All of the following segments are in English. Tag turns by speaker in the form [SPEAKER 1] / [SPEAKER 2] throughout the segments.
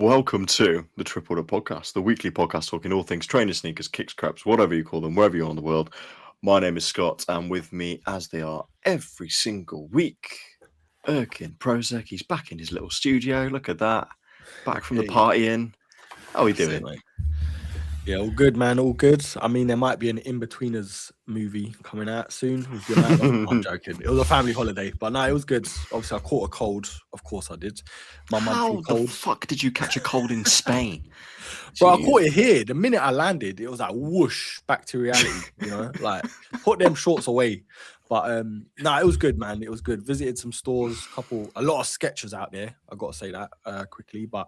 [SPEAKER 1] Welcome to the Triple Dot Podcast, the weekly podcast talking all things trainers, sneakers, kicks, craps, whatever you call them, wherever you are in the world. My name is Scott, and with me, as they are every single week, Erkin Prozek. He's back in his little studio. Look at that. Back from the party in. How are we doing?
[SPEAKER 2] Yeah, all good, man. All good. I mean, there might be an In-Betweeners movie coming out soon with your man. I'm joking. It was a family holiday, but no, it was good. Obviously, I caught a cold. Of course, I did.
[SPEAKER 1] How the fuck did you catch a cold in Spain?
[SPEAKER 2] Bro, I caught it here. The minute I landed, it was like whoosh back to reality. You know, like put them shorts away. But it was good, man. It was good. Visited some stores, a lot of sketches out there. I got to say that quickly. But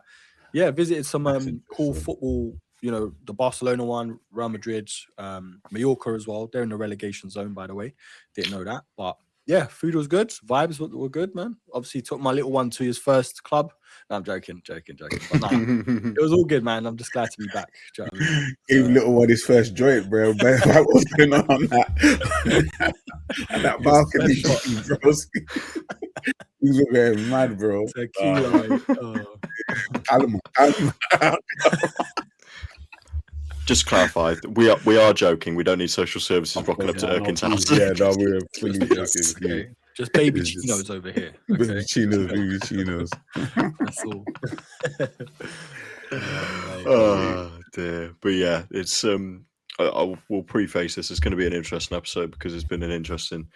[SPEAKER 2] yeah, visited some cool football. You know, the Barcelona one, Real Madrid, Mallorca as well. They're in the relegation zone, by the way. Didn't know that. But yeah, food was good. Vibes were good, man. Obviously, took my little one to his first club. No, I'm joking. But nah, it was all good, man. I'm just glad to be back. Do you know what I mean?
[SPEAKER 3] Gave little one his first joint, bro. But what's going on that? That balcony shot, bro. He was going mad, bro.
[SPEAKER 1] Just clarify, we are joking. We don't need social services rocking up to Erkin's house.
[SPEAKER 3] Yeah, no, we're fully joking.
[SPEAKER 2] Okay. Just baby chinos over here. Okay.
[SPEAKER 3] Baby chinos.
[SPEAKER 2] That's all.
[SPEAKER 1] Oh dear. But yeah, it's I will preface this. It's going to be an interesting episode because it's been an interesting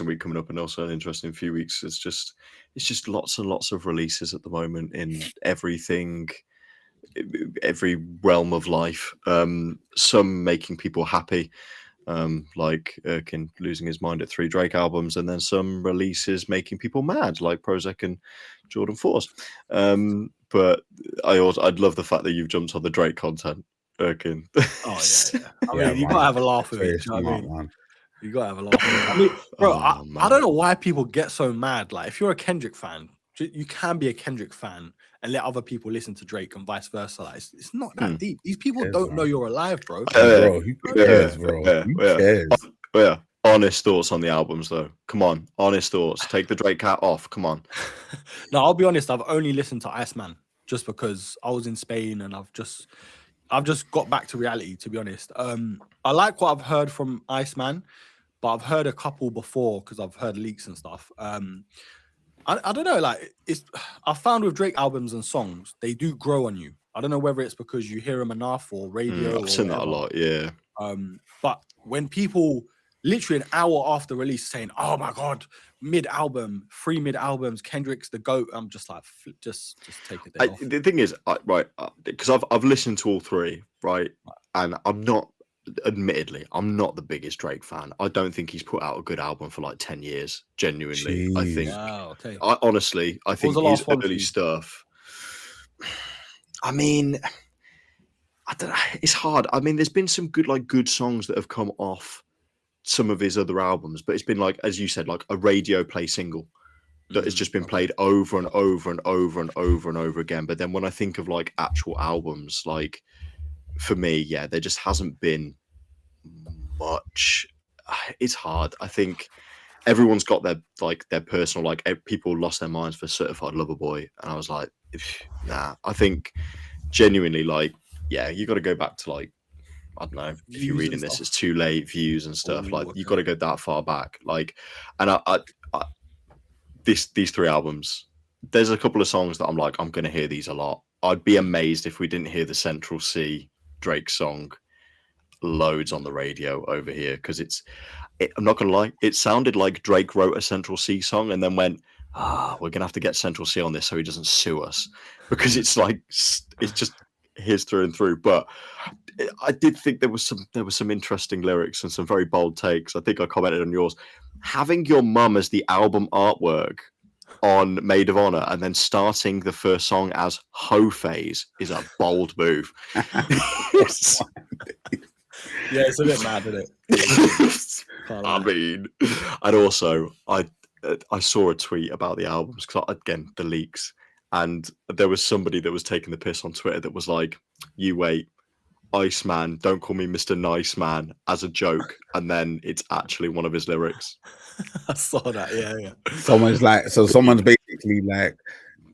[SPEAKER 1] week coming up, and also an interesting few weeks. It's just lots and lots of releases at the moment in every realm of life. Some making people happy, like Erkin losing his mind at 3 Drake albums, and then some releases making people mad, like Prozek and Jordan Force. But I'd love the fact that you've jumped on the Drake content, Erkin.
[SPEAKER 2] Oh yeah. I mean, you gotta have a laugh with it. You know what I mean? You gotta have a laugh with it. I mean, bro, I don't know why people get so mad. Like, if you're a Kendrick fan, you can be a Kendrick fan and let other people listen to Drake and vice versa. Like, it's not that deep. These people don't know you're alive, bro.
[SPEAKER 3] Bro, who cares, bro? Who cares?
[SPEAKER 1] Yeah. Honest thoughts on the albums, though. Come on, honest thoughts. Take the Drake hat off. Come on.
[SPEAKER 2] No, I'll be honest. I've only listened to Iceman just because I was in Spain and I've just got back to reality. To be honest, I like what I've heard from Iceman, but I've heard a couple before because I've heard leaks and stuff. I don't know, like I found with Drake albums and songs, they do grow on you. I don't know whether it's because you hear them enough or radio.
[SPEAKER 1] I've seen that a lot, yeah.
[SPEAKER 2] But when people literally an hour after release saying, "Oh my god, 3 mid albums, Kendrick's the GOAT," I'm just like, just take it off.
[SPEAKER 1] The thing is, because I've listened to all 3, right, and admittedly, I'm not the biggest Drake fan. I don't think he's put out a good album for like 10 years. Genuinely.
[SPEAKER 3] Jeez.
[SPEAKER 1] I think.
[SPEAKER 2] Wow, okay.
[SPEAKER 1] I think his early stuff. I mean, I don't know. It's hard. I mean, there's been some good songs that have come off some of his other albums, but it's been like, as you said, like a radio play single that has just been played over and over and over and over and over again. But then when I think of like actual albums, like, for me, yeah, there just hasn't been much. It's hard. I think everyone's got their personal, like, people lost their minds for Certified Lover Boy, and I was like, nah. I think genuinely, like, yeah, you got to go back to, like, I don't know, if you're reading this, it's Too Late, Views and stuff. You got to go that far back. Like, and I these 3 albums, there's a couple of songs that I'm like, I'm going to hear these a lot. I'd be amazed if we didn't hear the Central C Drake song loads on the radio over here, because I'm not gonna lie, it sounded like Drake wrote a Central C song and then went, we're gonna have to get Central C on this so he doesn't sue us, because it's just his through and through. But I did think there was some interesting lyrics and some very bold takes. I think I commented on yours. Having your mum as the album artwork on Maid of Honor and then starting the first song as Ho Phase is a bold move.
[SPEAKER 2] Yeah, it's a bit mad, isn't it?
[SPEAKER 1] I mean, and also I saw a tweet about the albums, because again, the leaks, and there was somebody that was taking the piss on Twitter that was like, "You wait, Iceman, don't call me Mr. Nice Man," as a joke, and then it's actually one of his lyrics.
[SPEAKER 2] I saw that, yeah.
[SPEAKER 3] Someone's basically like,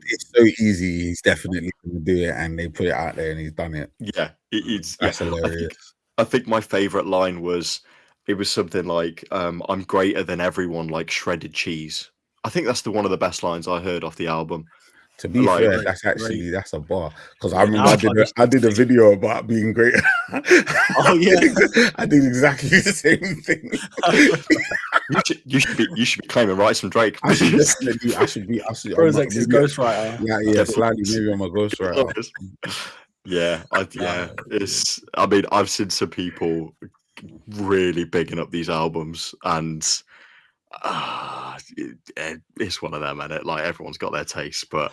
[SPEAKER 3] it's so easy. He's definitely going to do it, and they put it out there, and he's done it.
[SPEAKER 1] Yeah, it's
[SPEAKER 3] That's hilarious.
[SPEAKER 1] I think my favorite line was something like, "I'm greater than everyone, like shredded cheese." I think that's one of the best lines I heard off the album.
[SPEAKER 3] To be
[SPEAKER 1] Like,
[SPEAKER 3] fair, that's a bar, because I
[SPEAKER 2] Yeah,
[SPEAKER 3] remember
[SPEAKER 2] now
[SPEAKER 3] I did a video about being great.
[SPEAKER 2] Oh, yeah.
[SPEAKER 3] I did exactly the same thing.
[SPEAKER 1] you should be claiming rights from Drake.
[SPEAKER 3] I should definitely. I should.
[SPEAKER 2] Prozex is ghostwriter.
[SPEAKER 3] Yeah, slightly. Maybe I'm a ghostwriter.
[SPEAKER 1] Yeah, it's. I mean, I've seen some people really bigging up these albums, and it's one of them, and like everyone's got their taste. But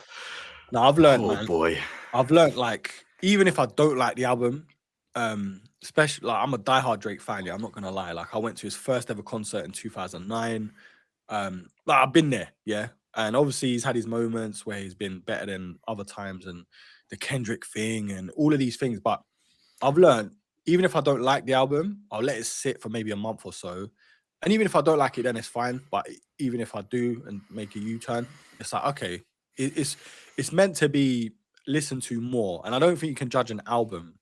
[SPEAKER 2] No, I've learned,
[SPEAKER 1] oh
[SPEAKER 2] man.
[SPEAKER 1] boy,
[SPEAKER 2] I've learned, like, even if I don't like the album, especially like I'm a diehard Drake fan. Yeah, I'm not gonna lie. Like, I went to his first ever concert in 2009. Like, I've been there, yeah. And obviously, he's had his moments where he's been better than other times, and the Kendrick thing, and all of these things. But I've learned, even if I don't like the album, I'll let it sit for maybe a month or so. And even if I don't like it, then it's fine. But even if I do and make a U-turn, it's like, okay, it's meant to be listened to more. And I don't think you can judge an album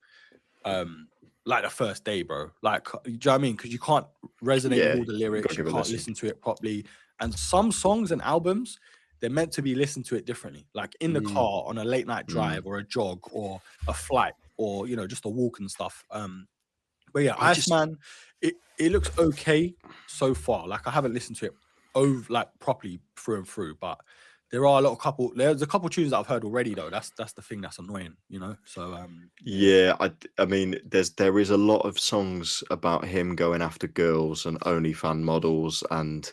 [SPEAKER 2] like the first day, bro. Like, do you know what I mean? Because you can't resonate with all the lyrics, you can't listen to it properly. And some songs and albums, they're meant to be listened to it differently, like in the car on a late night drive or a jog or a flight or, you know, just a walk and stuff. But yeah, Iceman, it looks okay so far. Like, I haven't listened to it like properly through and through, but there's a couple tunes that I've heard already though. That's the thing that's annoying, you know. So
[SPEAKER 1] yeah, I mean, there is a lot of songs about him going after girls and OnlyFans models and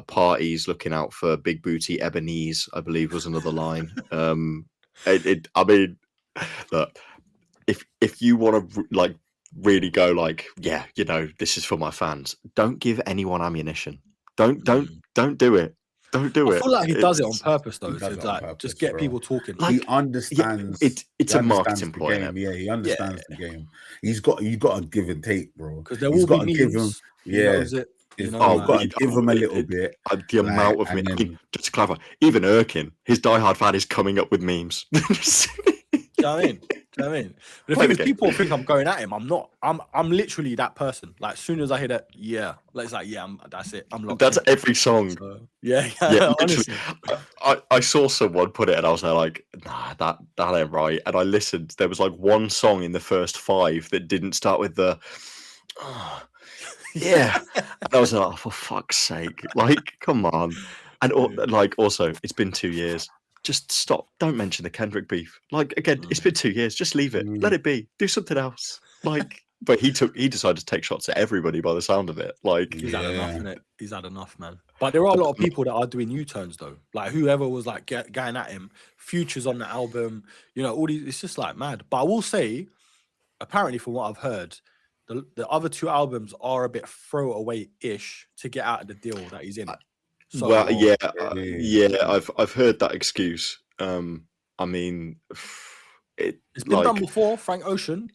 [SPEAKER 1] parties, looking out for big booty Ebonese, I believe was another line. I mean, look, if you want to like really go like, yeah, you know, this is for my fans, don't give anyone ammunition. Don't do it. Don't do it.
[SPEAKER 2] I feel like he does it on purpose though, to like just get people talking.
[SPEAKER 3] Like, he understands.
[SPEAKER 1] Yeah, it's a marketing ploy.
[SPEAKER 3] Yeah, he understands the game. You got to give and take, bro.
[SPEAKER 2] Because there will be memes.
[SPEAKER 3] You've got to give him a little bit.
[SPEAKER 1] The amount of memes. I mean, just to clarify, even Erkin, his diehard fan, is coming up with memes.
[SPEAKER 2] Do you know what I mean? But the thing is, people think I'm going at him. I'm not. I'm literally that person. Like, as soon as I hear that, it's like, that's it. I'm locked.
[SPEAKER 1] That's every song.
[SPEAKER 2] So, yeah.
[SPEAKER 1] Honestly, I saw someone put it, and I was like, nah, that ain't right. And I listened. There was like one song in the first 5 that didn't start with the. Yeah, and I was like, oh, for fuck's sake! Like, come on. And like, also, it's been 2 years. Just stop. Don't mention the Kendrick beef. Like, again, it's been 2 years. Just leave it. Let it be. Do something else. Like, but he decided to take shots at everybody by the sound of it. Like,
[SPEAKER 2] he's had enough, innit? He's had enough, man. But there are a lot of people that are doing U-turns though. Like, whoever was like going at him, Future's on the album, you know, all these. It's just like mad. But I will say, apparently, from what I've heard, the other 2 albums are a bit throwaway-ish to get out of the deal that he's in. So,
[SPEAKER 1] well, I've heard that excuse. I mean,
[SPEAKER 2] it's been done before. Frank Ocean,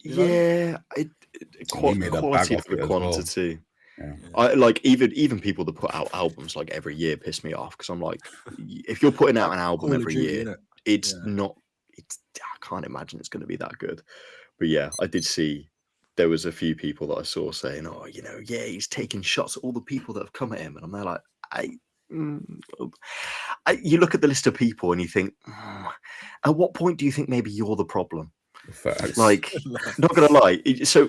[SPEAKER 1] quality over quantity. Well. Yeah. I like even people that put out albums like every year piss me off, because I'm like, if you're putting out an album every year, it's not. I can't imagine it's going to be that good. But yeah, I did see. There was a few people that I saw saying, "Oh, you know, yeah, he's taking shots at all the people that have come at him," and I'm there like, you look at the list of people and you think, at what point do you think maybe you're the problem?
[SPEAKER 3] Facts.
[SPEAKER 1] Like, not gonna lie. So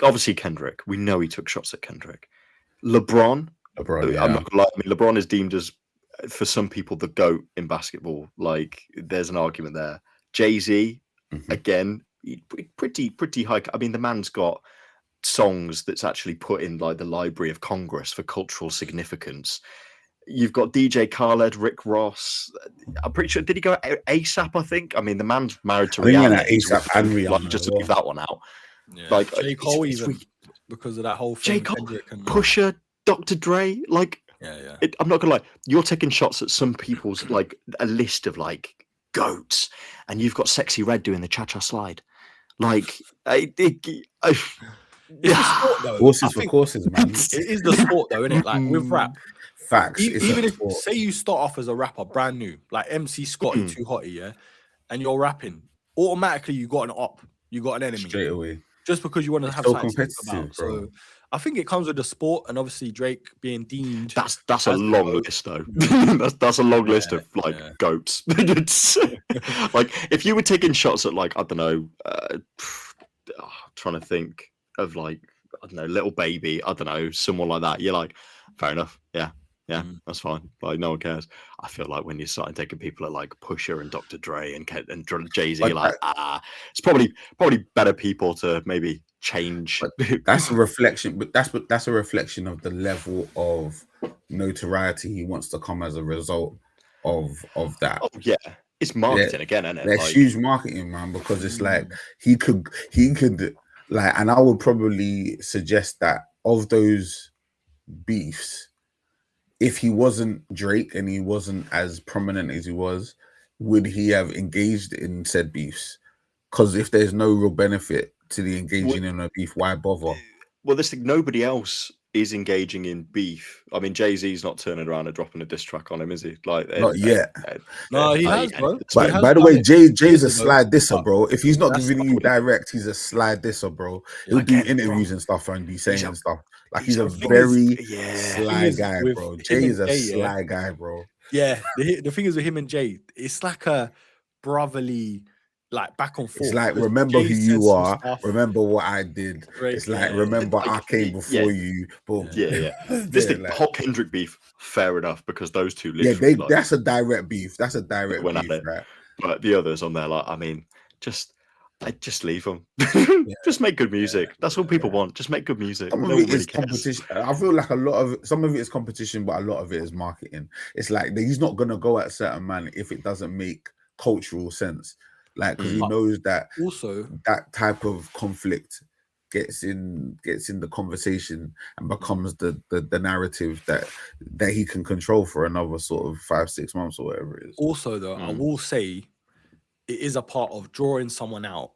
[SPEAKER 1] obviously Kendrick, we know he took shots at Kendrick. LeBron, I'm not gonna lie. I mean, LeBron is deemed as, for some people, the GOAT in basketball. Like, there's an argument there. Jay-Z, again, pretty high. I mean, the man's got songs that's actually put in like the Library of Congress for cultural significance. You've got DJ Khaled, Rick Ross. I'm pretty sure, did he go ASAP? I think. I mean, the man's married to Rihanna.
[SPEAKER 3] ASAP and Rihanna.
[SPEAKER 1] Like, just to leave that one out.
[SPEAKER 2] Yeah.
[SPEAKER 1] Like,
[SPEAKER 2] J. Cole, even because of that whole thing.
[SPEAKER 1] J. Cole, Pusha, Dr. Dre. Like, I'm not gonna lie. You're taking shots at some people's like a list of like goats, and you've got Sexy Red doing the cha-cha slide. Like,
[SPEAKER 2] it's the sport, though.
[SPEAKER 3] Horses for courses, man.
[SPEAKER 2] It is the sport, though, isn't it? Like, with rap,
[SPEAKER 3] Facts. It's
[SPEAKER 2] Even
[SPEAKER 3] a
[SPEAKER 2] if
[SPEAKER 3] sport.
[SPEAKER 2] say you start off as a rapper brand new, like MC Scotty, Too Hotty, yeah, and you're rapping, automatically you got an op, you got an enemy
[SPEAKER 3] Straight away.
[SPEAKER 2] just because you want to have
[SPEAKER 3] so
[SPEAKER 2] something to talk
[SPEAKER 3] competitive,
[SPEAKER 2] about.
[SPEAKER 3] bro.
[SPEAKER 2] So I think it comes with the sport, and obviously Drake being deemed.
[SPEAKER 1] That's a
[SPEAKER 2] as the
[SPEAKER 1] long
[SPEAKER 2] GOAT.
[SPEAKER 1] list though. that's a long list of like goats. It's like if you were taking shots at like I don't know, trying to think of like I don't know, Little Baby, I don't know, someone like that. You're like, fair enough, yeah, that's fine. Like no one cares. I feel like when you start taking people at like Pusha and Dr. Dre and Jay-Z,
[SPEAKER 3] But
[SPEAKER 1] like it's probably better people to maybe change.
[SPEAKER 3] That's a reflection, but that's a reflection of the level of notoriety he wants to come as a result of that.
[SPEAKER 1] Oh yeah, it's marketing again, isn't it?
[SPEAKER 3] There's huge marketing, man, because it's like he could like, and I would probably suggest that of those beefs, if he wasn't Drake and he wasn't as prominent as he was, would he have engaged in said beefs? Because if there's no real benefit to the engaging in a beef, why bother?
[SPEAKER 1] Well, this thing, nobody else is engaging in beef. I mean, Jay-Z's not turning around and dropping a diss track on him, is he? Like,
[SPEAKER 3] not yet.
[SPEAKER 2] No, he has, bro.
[SPEAKER 3] But by the way, Jay's a slide disser, bro. If he's not giving you direct, he's a slide disser, bro. He'll do interviews and stuff and be saying stuff. Like he's a very sly guy, bro. Jay is a sly guy, bro.
[SPEAKER 2] Yeah, the thing is with him and Jay, it's like a brotherly, like back and forth.
[SPEAKER 3] It's like, remember who you are, remember what I did. It's like, remember I came before you. Boom.
[SPEAKER 1] This the whole Kendrick beef, fair enough, because those two
[SPEAKER 3] literally, that's a direct beef. That's a direct beef, right?
[SPEAKER 1] But the others on there, like, I mean, just leave them. Just make good music. That's all people want. Just make good music.
[SPEAKER 3] Some of it is competition. I feel like some of it is competition, but a lot of it is marketing. It's like he's not gonna go at a certain man if it doesn't make cultural sense. Like, because he knows that
[SPEAKER 2] also
[SPEAKER 3] that type of conflict gets in the conversation and becomes the narrative that he can control for another sort of 5-6 months or whatever it is.
[SPEAKER 2] Also, though, I will say it is a part of drawing someone out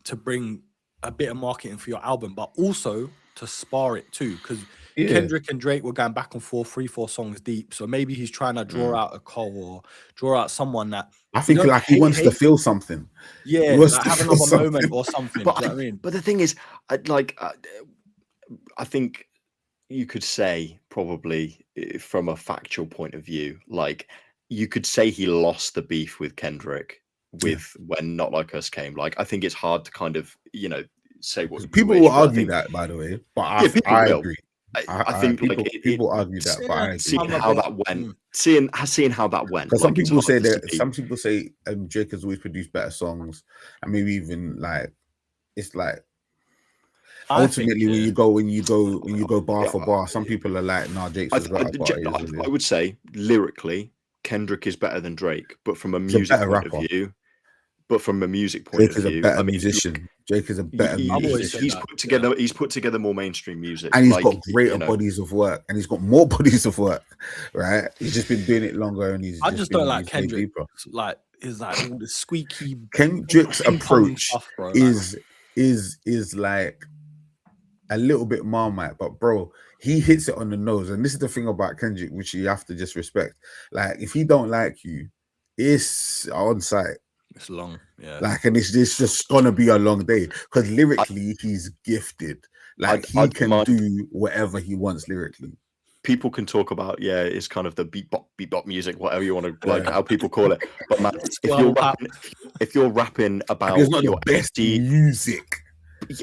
[SPEAKER 2] to bring a bit of marketing for your album, but also to spar it too, because Kendrick and Drake were going back and forth 3-4 songs deep, so maybe he's trying to draw out a Cole or draw out someone that
[SPEAKER 3] I think like he wants to feel something.
[SPEAKER 2] Yeah, like have another moment or something.
[SPEAKER 1] But
[SPEAKER 2] do you know what I mean?
[SPEAKER 1] But the thing is, I think you could say probably from a factual point of view, like you could say he lost the beef with Kendrick with when Not Like Us came. Like I think it's hard to kind of say what
[SPEAKER 3] people will argue that, by the way, but I agree.
[SPEAKER 1] I think
[SPEAKER 3] people argue that, but I agree.
[SPEAKER 1] Seeing how that went, seeing how that went.
[SPEAKER 3] Because some people say Drake has always produced better songs, and maybe even like it's like ultimately when you go bar for bar, some people are like, "No, Drake's was better."
[SPEAKER 1] I would say lyrically, Kendrick is better than Drake, but from a music point of view. But from a music point
[SPEAKER 3] Drake
[SPEAKER 1] of view,
[SPEAKER 3] is a better musician. Drake is a better musician.
[SPEAKER 1] He's put together more mainstream music,
[SPEAKER 3] and he's got greater bodies of work, and he's got more bodies of work. Right? He's just been doing it longer, and
[SPEAKER 2] I just don't like Kendrick. Like is like all the squeaky.
[SPEAKER 3] Kendrick's approach stuff, bro, is like a little bit Marmite, but bro, he hits it on the nose. And this is the thing about Kendrick, which you have to just respect. Like if he don't like you, it's on site.
[SPEAKER 2] It's long,
[SPEAKER 3] like, and it's just gonna be a long day because lyrically he's gifted. Like he can do whatever he wants lyrically.
[SPEAKER 1] People can talk about it's kind of the beatbop music, whatever you want to like how people call it. But man, if you're rapping about your
[SPEAKER 3] best music.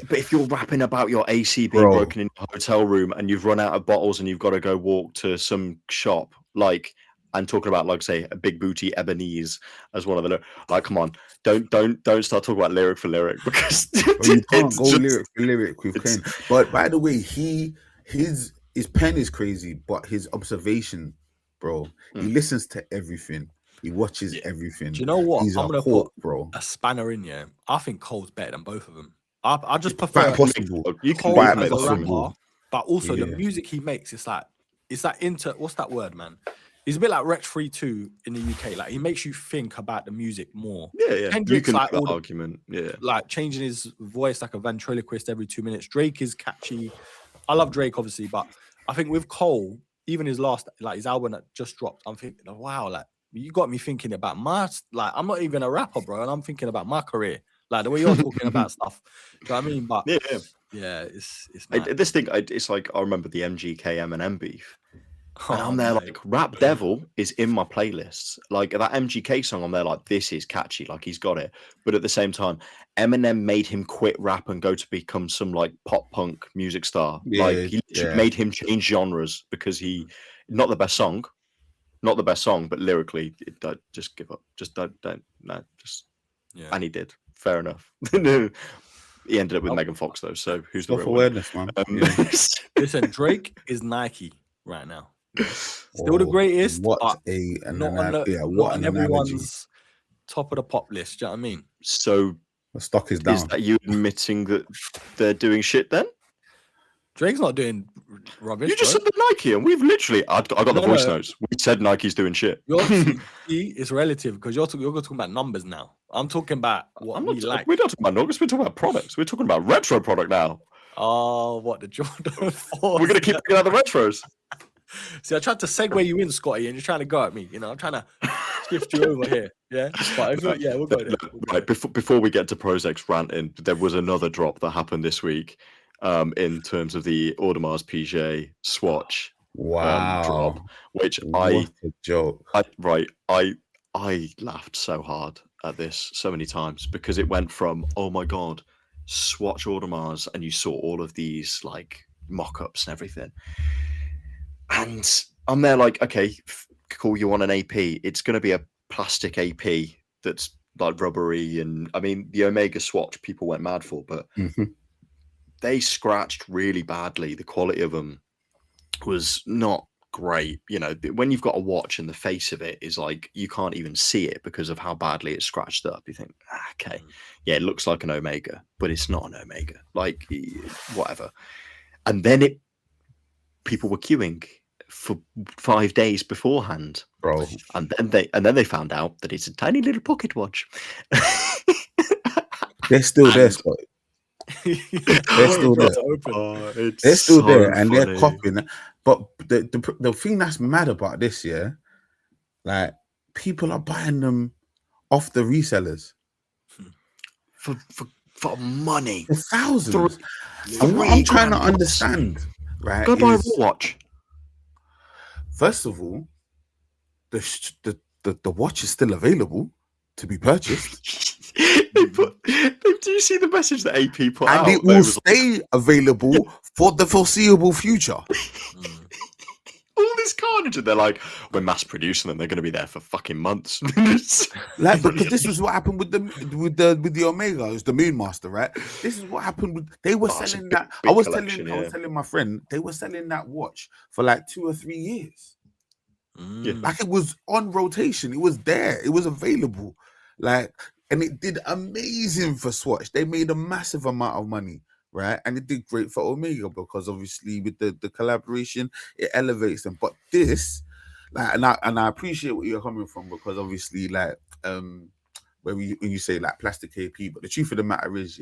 [SPEAKER 1] But if you're rapping about your AC being broken in a hotel room and you've run out of bottles and you've got to go walk to some shop, like. And talking about, like, say, a big booty Ebenezer as one of the like, come on, don't start talking about lyric for lyric because
[SPEAKER 3] you can't go lyric for lyric with Kane. But by the way, his pen is crazy, but his observation, bro, he listens to everything, he watches everything.
[SPEAKER 2] Do you know what?
[SPEAKER 3] He's
[SPEAKER 2] I'm gonna
[SPEAKER 3] put
[SPEAKER 2] a spanner in. Yeah, I think Cole's better than both of them. I just prefer
[SPEAKER 3] possible.
[SPEAKER 1] You can
[SPEAKER 2] Cole
[SPEAKER 1] make
[SPEAKER 2] as a rapper, but also the music he makes. It's like what's that word, man? He's a bit like Rex 3-2 in the UK. Like he makes you think about the music more.
[SPEAKER 1] Yeah.
[SPEAKER 2] Kendrick's
[SPEAKER 1] you can
[SPEAKER 2] like
[SPEAKER 1] make that argument. Yeah.
[SPEAKER 2] Like changing his voice like a ventriloquist every 2 minutes. Drake is catchy. I love Drake, obviously, but I think with Cole, even his last, like his album that just dropped, I'm thinking, oh, wow, like you got me thinking about like I'm not even a rapper, bro, and I'm thinking about my career, like the way you're talking about stuff. You know what I mean? But yeah, it's mad.
[SPEAKER 1] This thing, it's like I remember the MGK Eminem beef. And
[SPEAKER 2] Oh,
[SPEAKER 1] I'm there
[SPEAKER 2] mate.
[SPEAKER 1] like, Rap Devil is in my playlists. Like that MGK song, I'm there like, this is catchy. Like he's got it. But at the same time, Eminem made him quit rap and go to become some like pop punk music star. Like he literally made him change genres because not the best song, but lyrically, just give up. Just don't. No, just. Yeah. And he did. Fair enough. He ended up with Megan Fox though. So who's the real
[SPEAKER 3] awareness, man?
[SPEAKER 2] Listen, Drake is Nike right now. Still the greatest.
[SPEAKER 3] What
[SPEAKER 2] on everyone's top of the pop list. Do you know what I mean?
[SPEAKER 1] So
[SPEAKER 3] the stock is down.
[SPEAKER 1] Is that you admitting that they're doing shit then?
[SPEAKER 2] Drake's not doing rubbish.
[SPEAKER 1] You just said the Nike, and we've literally. I got the voice notes. We said Nike's doing shit.
[SPEAKER 2] It's relative because you're talking about numbers now. I'm talking about what we like.
[SPEAKER 1] We're not talking about numbers. We're talking about products. We're talking about retro product now.
[SPEAKER 2] Oh, what the Jordan 4?
[SPEAKER 1] We're gonna keep picking out the retros.
[SPEAKER 2] See, I tried to segue you in, Scotty, and you're trying to go at me. You know, I'm trying to shift you over here. Yeah, but we'll go there.
[SPEAKER 1] Right, before we get to Prozek's ranting, there was another drop that happened this week, in terms of the Audemars Piguet swatch.
[SPEAKER 3] Wow,
[SPEAKER 1] drop, which
[SPEAKER 3] what a joke.
[SPEAKER 1] I laughed so hard at this so many times because it went from, oh my god, swatch Audemars, and you saw all of these like mock-ups and everything. And I'm there like, okay, cool, you want an AP. It's going to be a plastic AP that's like rubbery. And I mean, the Omega swatch people went mad for, but they scratched really badly. The quality of them was not great. You know, when you've got a watch and the face of it is like, you can't even see it because of how badly it's scratched up. You think, okay, yeah, it looks like an Omega, but it's not an Omega. Like, whatever. And then people were queuing for 5 days beforehand,
[SPEAKER 3] bro,
[SPEAKER 1] and then they found out that it's a tiny little pocket watch.
[SPEAKER 3] They're still there, Scott. They're still there. They're still there, and they're copying. But the thing that's mad about this, like people are buying them off the resellers
[SPEAKER 1] for money,
[SPEAKER 3] for thousands. And what I'm trying to understand, right?
[SPEAKER 1] Go buy a watch.
[SPEAKER 3] First of all, the watch is still available to be purchased.
[SPEAKER 1] Do you see the message that AP put out?
[SPEAKER 3] And it will stay available for the foreseeable future.
[SPEAKER 1] All this carnage, and they're like, we're mass producing them. They're going to be there for fucking months.
[SPEAKER 3] Like, because this is what happened with the Omega. It was the Moonmaster, right? This is what happened they were selling that. I was telling my friend they were selling that watch for like 2 or 3 years. Like it was on rotation. It was there. It was available. Like, and it did amazing for Swatch. They made a massive amount of money. Right, and it did great for Omega because obviously with the collaboration, it elevates them. But this, like, and I appreciate what you're coming from because obviously, like, when you say like plastic AP, but the truth of the matter is,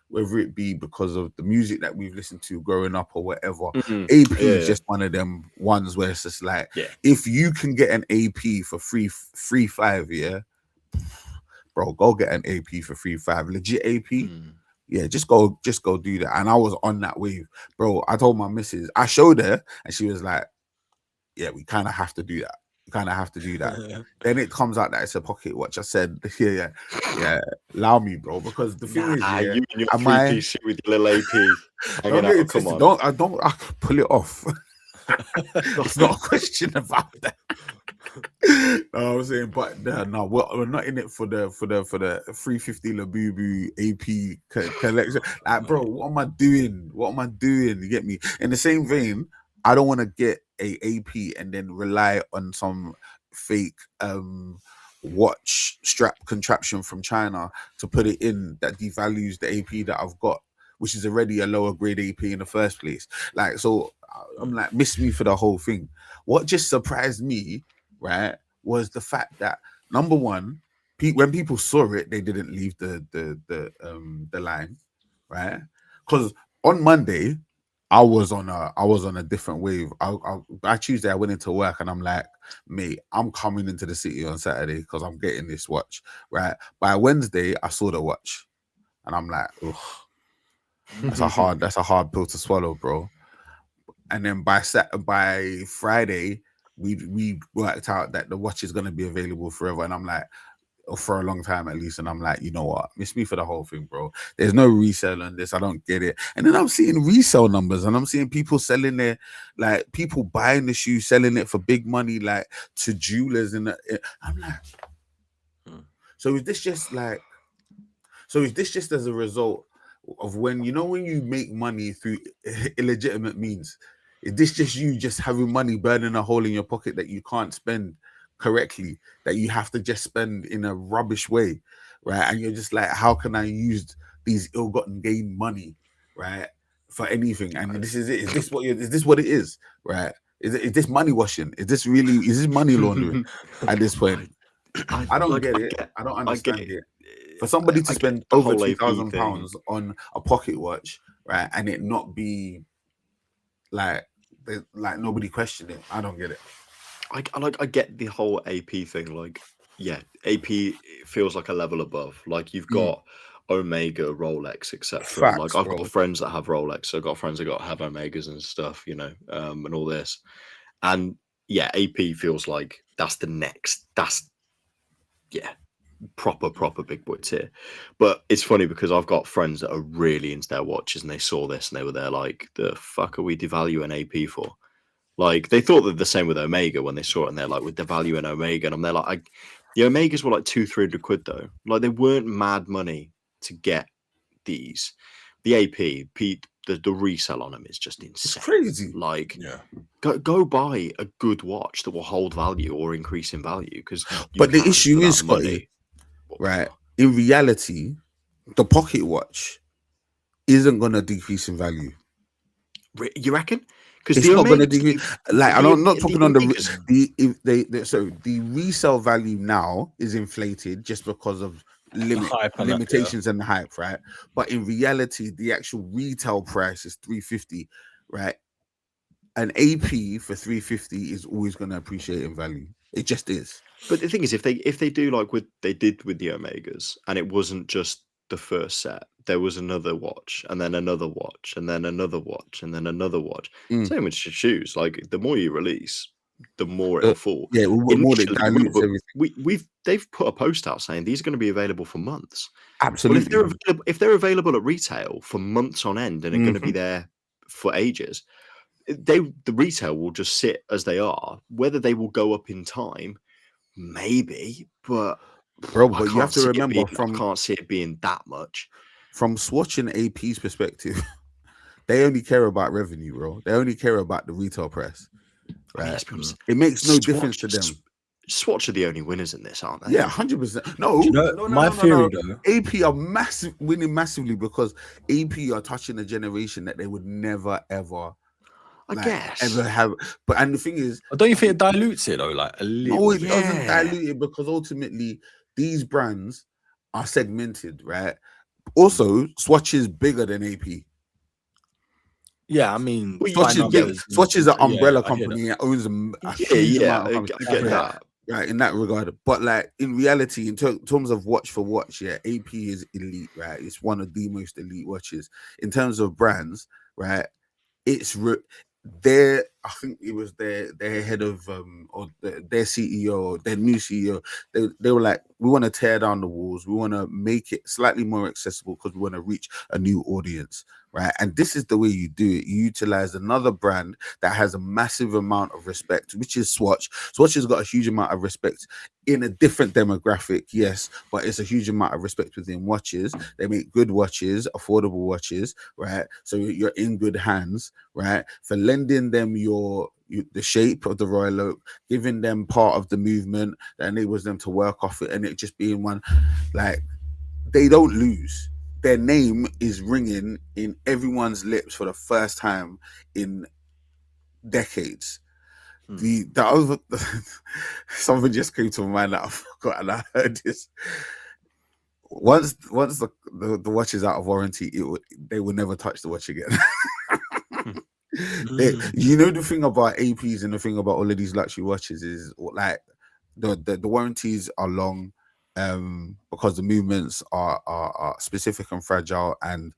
[SPEAKER 3] whether it be because of the music that we've listened to growing up or whatever, AP is just one of them ones where it's just like, if you can get an AP for free 5, bro, go get an AP for 3.5, legit AP. Yeah, just go do that. And I was on that wave, bro. I told my missus, I showed her, and she was like, yeah, we kind of have to do that. Then it comes out that it's a pocket watch. I said, yeah, allow me, bro, because the thing is,
[SPEAKER 1] you and your 3-piece shit with your little AP. Come on.
[SPEAKER 3] I can pull it off. It's not a question about that. No, I was saying, but no, we're not in it for the 350 Labubu AP collection. Like, bro, what am I doing? You get me? In the same vein, I don't want to get a AP and then rely on some fake watch strap contraption from China to put it in that devalues the AP that I've got, which is already a lower grade AP in the first place. Like, so I'm like, miss me for the whole thing. What just surprised me, right, was the fact that number one, when people saw it, they didn't leave the line, right? Because on Monday, I was on a different wave. By Tuesday I went into work and I'm like, mate, I'm coming into the city on Saturday because I'm getting this watch. Right. By Wednesday, I saw the watch and I'm like, ugh, that's a hard pill to swallow, bro. And then by Friday, we worked out that the watch is gonna be available forever. And I'm like, or for a long time at least, and I'm like, you know what? Miss me for the whole thing, bro. There's no resale on this. I don't get it. And then I'm seeing resale numbers, and I'm seeing people selling their, like, people buying the shoe, selling it for big money, like to jewelers. And I'm like, so is this just as a result of when you make money through illegitimate means? Is this just you just having money burning a hole in your pocket that you can't spend correctly, that you have to just spend in a rubbish way, right? And you're just like, how can I use these ill-gotten gain money, right, for anything? And this is it. Is this what it is, right? Is this money washing? Is this money laundering at this point? I don't get it. I don't understand it. For somebody to spend over £2,000 on a pocket watch, right, and it not be like nobody questioned it, I don't get it.
[SPEAKER 1] I get the whole AP thing. Like, yeah, AP feels like a level above. Like, you've got Omega, Rolex, etc. Like, I've got friends that have Rolex. So I've got friends that have Omegas and stuff, and all this. And yeah, AP feels like that's the next. That's proper big boy tier. But it's funny because I've got friends that are really into their watches, and they saw this and they were there like, the fuck are we devaluing AP for? Like, they thought that the same with Omega when they saw it, and they're like, with the value in Omega. And I'm there like, the Omegas were like 200-300 quid though. Like, they weren't mad money to get these. The AP, the resale on them is just insane.
[SPEAKER 3] It's crazy.
[SPEAKER 1] Like, go buy a good watch that will hold value or increase in value. But
[SPEAKER 3] the issue is, Scotty, right? In reality, the pocket watch isn't going to decrease in value.
[SPEAKER 1] You reckon?
[SPEAKER 3] It's not going to decrease. Like, I'm not talking on the resale value now is inflated just because of limitations and the hype, right? But in reality, the actual retail price is $350, right? An AP for $350 is always going to appreciate in value. It just is.
[SPEAKER 1] But the thing is, if they do like what they did with the Omegas, and it wasn't just the first set, there was another watch, and then another watch, and then another watch, and then another watch. Same with shoes. Like, the more you release, the more it'll fall.
[SPEAKER 3] Yeah, more it dilutes everything.
[SPEAKER 1] They've put a post out saying these are going to be available for months.
[SPEAKER 3] Absolutely.
[SPEAKER 1] Well, if they're available at retail for months on end and are going to be there for ages, the retail will just sit as they are. Whether they will go up in time, maybe, but
[SPEAKER 3] you have to remember,
[SPEAKER 1] I can't see it being that much.
[SPEAKER 3] From Swatch and AP's perspective, they only care about revenue, bro. They only care about the retail price. Right? It makes no difference to them.
[SPEAKER 1] Swatch are the only winners in this, aren't they?
[SPEAKER 3] Yeah, 100%. No,
[SPEAKER 2] my theory though,
[SPEAKER 3] AP are winning massively because AP are touching a generation that they would never ever.
[SPEAKER 1] I guess
[SPEAKER 3] ever have, and the thing is,
[SPEAKER 2] don't you think it dilutes it though? Like a little.
[SPEAKER 3] No, it doesn't dilute it because ultimately these brands are segmented, right? Also, Swatch is bigger than AP.
[SPEAKER 2] Yeah, I mean,
[SPEAKER 3] Swatch is an umbrella company that owns a huge amount of companies.
[SPEAKER 1] I get that.
[SPEAKER 3] Right, in that regard, but like in reality, in terms of watch for watch, AP is elite, right? It's one of the most elite watches in terms of brands, right? It's I think it was their head of or their CEO, their new CEO. They were like, we want to tear down the walls. We want to make it slightly more accessible because we want to reach a new audience, right? And this is the way you do it. You utilize another brand that has a massive amount of respect, which is Swatch. Swatch has got a huge amount of respect in a different demographic, yes, but it's a huge amount of respect within watches. They make good watches, affordable watches, right? So you're in good hands, right? For lending them the shape of the Royal Oak, giving them part of the movement that enables them to work off it, and it just being one, like, they don't lose. Their name is ringing in everyone's lips for the first time in decades. The other something just came to my mind that I forgot, and I heard this. Once the watch is out of warranty, they will never touch the watch again. You know, the thing about APs and the thing about all of these luxury watches is like the warranties are long, because the movements are specific and fragile, and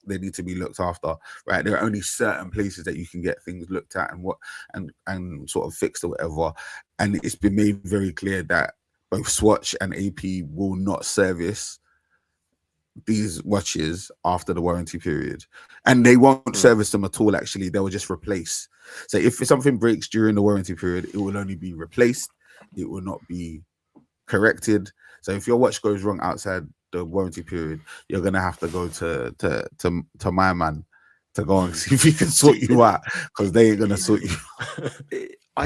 [SPEAKER 3] they need to be looked after, right? There are only certain places that you can get things looked at and sort of fixed or whatever, and it's been made very clear that both Swatch and AP will not service these watches after the warranty period, and they won't service them at all. Actually, they will just replace. So if something breaks during the warranty period, it will only be replaced. It will not be corrected. So if your watch goes wrong outside the warranty period, you're gonna have to go to my man to go and see if he can sort you out, because they ain't gonna sort you.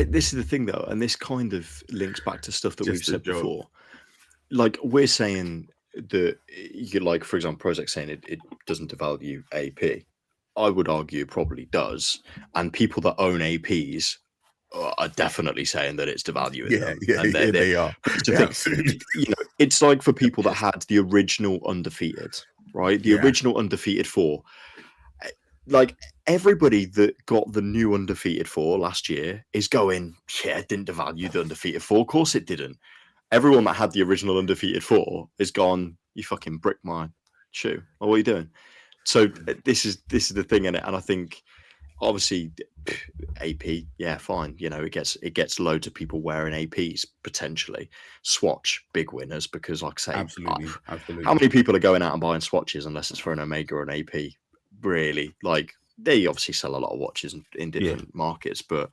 [SPEAKER 1] This is the thing though, and this kind of links back to stuff that we've said before. Like, we're saying that, you like, for example, Prozac's saying it doesn't devalue AP. I would argue it probably does, and people that own APs are definitely saying that it's devaluing them. And
[SPEAKER 3] they are.
[SPEAKER 1] You know, it's like for people that had the original undefeated, right? The original undefeated 4. Like, everybody that got the new undefeated 4 last year is going, yeah, it didn't devalue the undefeated 4. Of course it didn't. Everyone that had the original undefeated 4 is gone, you fucking brick my shoe. What are you doing? So this is the thing in it, and I think obviously AP, yeah, fine. You know, it gets loads of people wearing APs potentially. Swatch, big winners, because like I say,
[SPEAKER 3] absolutely.
[SPEAKER 1] How many people are going out and buying Swatches unless it's for an Omega or an AP? Really, like, they obviously sell a lot of watches in different markets, but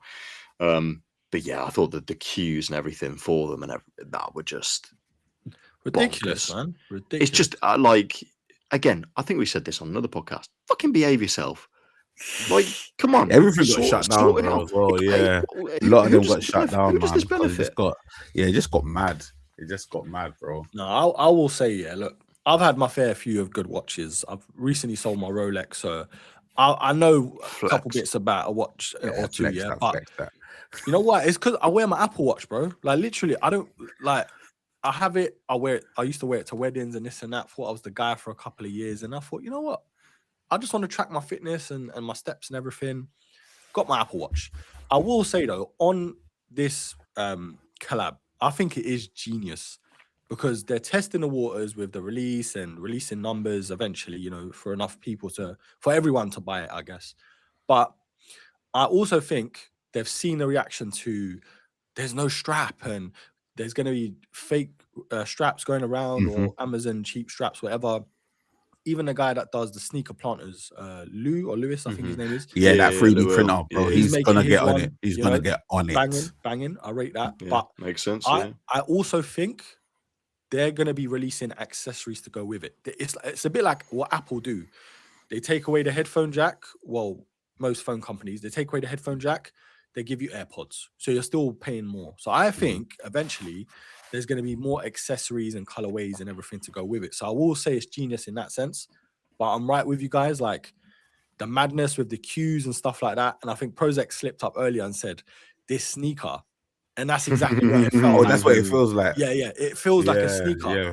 [SPEAKER 1] yeah, I thought that the queues and everything for them and that were just
[SPEAKER 2] ridiculous, bonkers. Man. Ridiculous.
[SPEAKER 1] It's just like, again, I think we said this on another podcast. Fucking behave yourself. Like, come on.
[SPEAKER 3] Everything got shut down, bro, as well. Yeah, a lot of them got shut down, man. It just got mad. It just got mad, bro.
[SPEAKER 2] No, I will say, yeah, look, I've had my fair few of good watches. I've recently sold my Rolex, so I know a couple bits about a watch or two, but you know what? It's because I wear my Apple Watch, bro. Like, literally, I don't, like, I have it, I wear it, I used to wear it to weddings and this and that. Thought I was the guy for a couple of years, and I thought, you know what? I just want to track my fitness and my steps and everything. Got my Apple Watch. I will say, though, on this collab, I think it is genius, because they're testing the waters with the release and releasing numbers eventually, you know, for enough people for everyone to buy it, I guess. But I also think they've seen the reaction to there's no strap and there's going to be fake straps going around, or Amazon cheap straps, whatever. Even the guy that does the sneaker planters, Lewis, I think his name is.
[SPEAKER 3] Yeah, that 3D printer, bro. He's gonna get on it. He's gonna get on it.
[SPEAKER 2] Banging. I rate that.
[SPEAKER 1] Yeah,
[SPEAKER 2] but
[SPEAKER 1] makes sense.
[SPEAKER 2] I also think they're gonna be releasing accessories to go with it. It's a bit like what Apple do. They take away the headphone jack. Well, most phone companies, they take away the headphone jack. They give you AirPods, so you're still paying more. So I think eventually there's going to be more accessories and colorways and everything to go with it. So I will say it's genius in that sense. But I'm right with you guys, like the madness with the cues and stuff like that. And I think Prozac slipped up earlier and said this sneaker, and that's exactly what it felt.
[SPEAKER 3] Oh, that's what it feels like.
[SPEAKER 2] Yeah, it feels like a sneaker.
[SPEAKER 3] Yeah,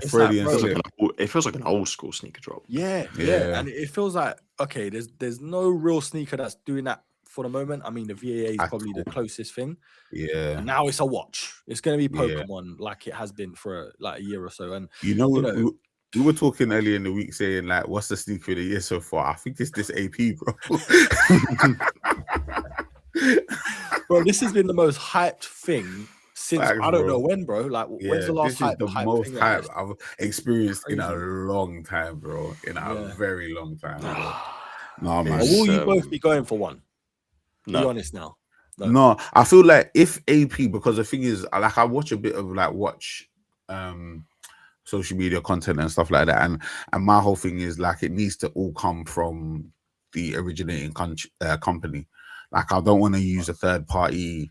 [SPEAKER 1] it feels like an old school sneaker drop.
[SPEAKER 2] Yeah. And it feels like, okay, there's no real sneaker that's doing that for the moment. I mean, the VAA is probably the closest thing.
[SPEAKER 3] Yeah.
[SPEAKER 2] And now it's a watch. It's going to be Pokemon like it has been for like a year or so. And
[SPEAKER 3] you know we were talking earlier in the week saying, like, what's the sneaker of the year so far? I think it's this AP, bro.
[SPEAKER 2] Bro, this has been the most hyped thing since I don't know when, bro. Like, when's the last hype?
[SPEAKER 3] The most hype I've experienced in a long time, bro. In a very long time, bro. No, man.
[SPEAKER 2] Or will you both be going for one? No. Be honest now.
[SPEAKER 3] No, I feel like if AP, because the thing is, like, I watch a bit of social media content and stuff like that, and my whole thing is like it needs to all come from the originating company. Like, I don't want to use a third party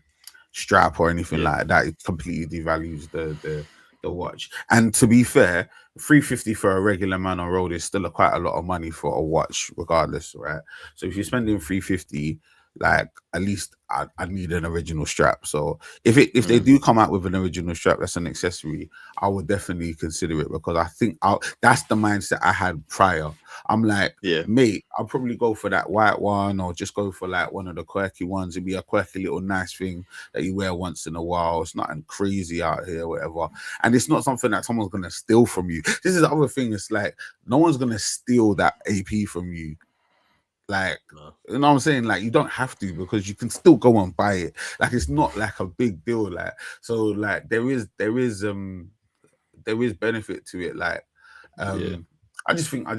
[SPEAKER 3] strap or anything like that. It completely devalues the watch. And to be fair, $350 for a regular man on road is still quite a lot of money for a watch, regardless, right? So if you're spending $350 like at least I need an original strap. So if they do come out with an original strap that's an accessory, I would definitely consider it, because I think that's the mindset I had prior. I'm like, mate, I'll probably go for that white one, or just go for like one of the quirky ones. It'd be a quirky little nice thing that you wear once in a while. It's nothing crazy out here, whatever. And it's not something that someone's gonna steal from you. This is the other thing. It's like no one's gonna steal that AP from you. Like, you know what I'm saying? Like, you don't have to, because you can still go and buy it. Like, it's not like a big deal. Like, so like there is benefit to it. Like, I just think I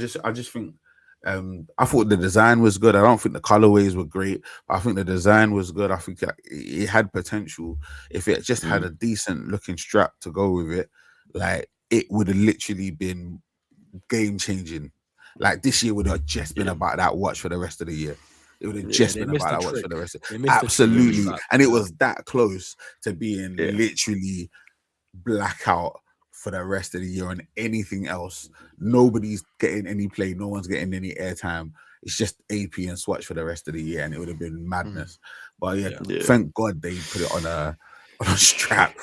[SPEAKER 3] thought the design was good. I don't think the colorways were great, but I think the design was good. I think it had potential. If it just had a decent looking strap to go with it, like, it would have literally been game changing. Like, this year would have just been about that watch for the rest of the year. It would have just been about that watch for the rest of the year. Absolutely. And it was that close to being literally blackout for the rest of the year. And anything else, nobody's getting any play, no one's getting any airtime. It's just AP and Swatch for the rest of the year, and it would have been madness. But thank God they put it on a strap.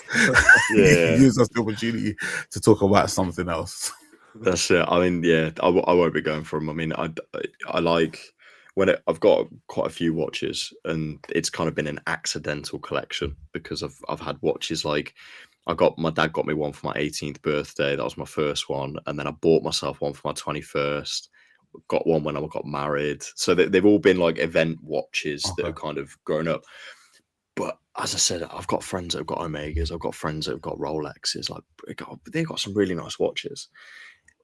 [SPEAKER 3] Use us the opportunity to talk about something else.
[SPEAKER 1] That's it. I mean, I won't be going for them. I mean, I like I've got quite a few watches, and it's kind of been an accidental collection, because I've had watches like my dad got me one for my 18th birthday. That was my first one, and then I bought myself one for my 21st. Got one when I got married. So they've all been like event watches that have kind of grown up. But as I said, I've got friends that have got Omegas. I've got friends that have got Rolexes. Like, they've got some really nice watches.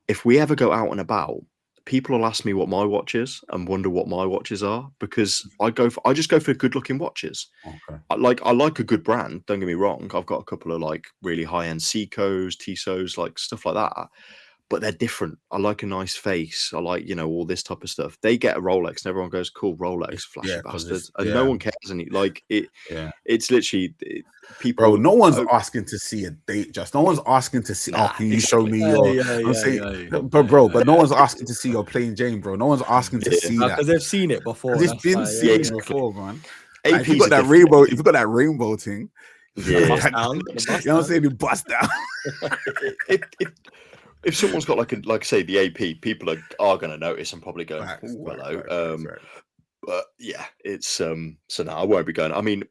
[SPEAKER 1] If we ever go out and about, people will ask me what my watch is and wonder what my watches are, because I just go for good looking watches. I like a good brand. Don't get me wrong. I've got a couple of like really high end Seikos, Tissot, like stuff like that. But they're different. I like a nice face. I like, all this type of stuff. They get a Rolex and everyone goes, cool, Rolex, flashy bastards. And no one cares. And it's literally people.
[SPEAKER 3] Bro, no one's asking to see a date, just no one's asking to see, can you show me your but no one's asking to see your plain Jane, bro. No one's asking to see that.
[SPEAKER 2] Because they've seen it before.
[SPEAKER 3] It's been seen before, man. Like, if you got that rainbow thing, you know what I'm saying? You bust down.
[SPEAKER 1] If someone's got like I say, the AP, people are going to notice and probably go, hello. But yeah, it's so no, I won't be going. I mean,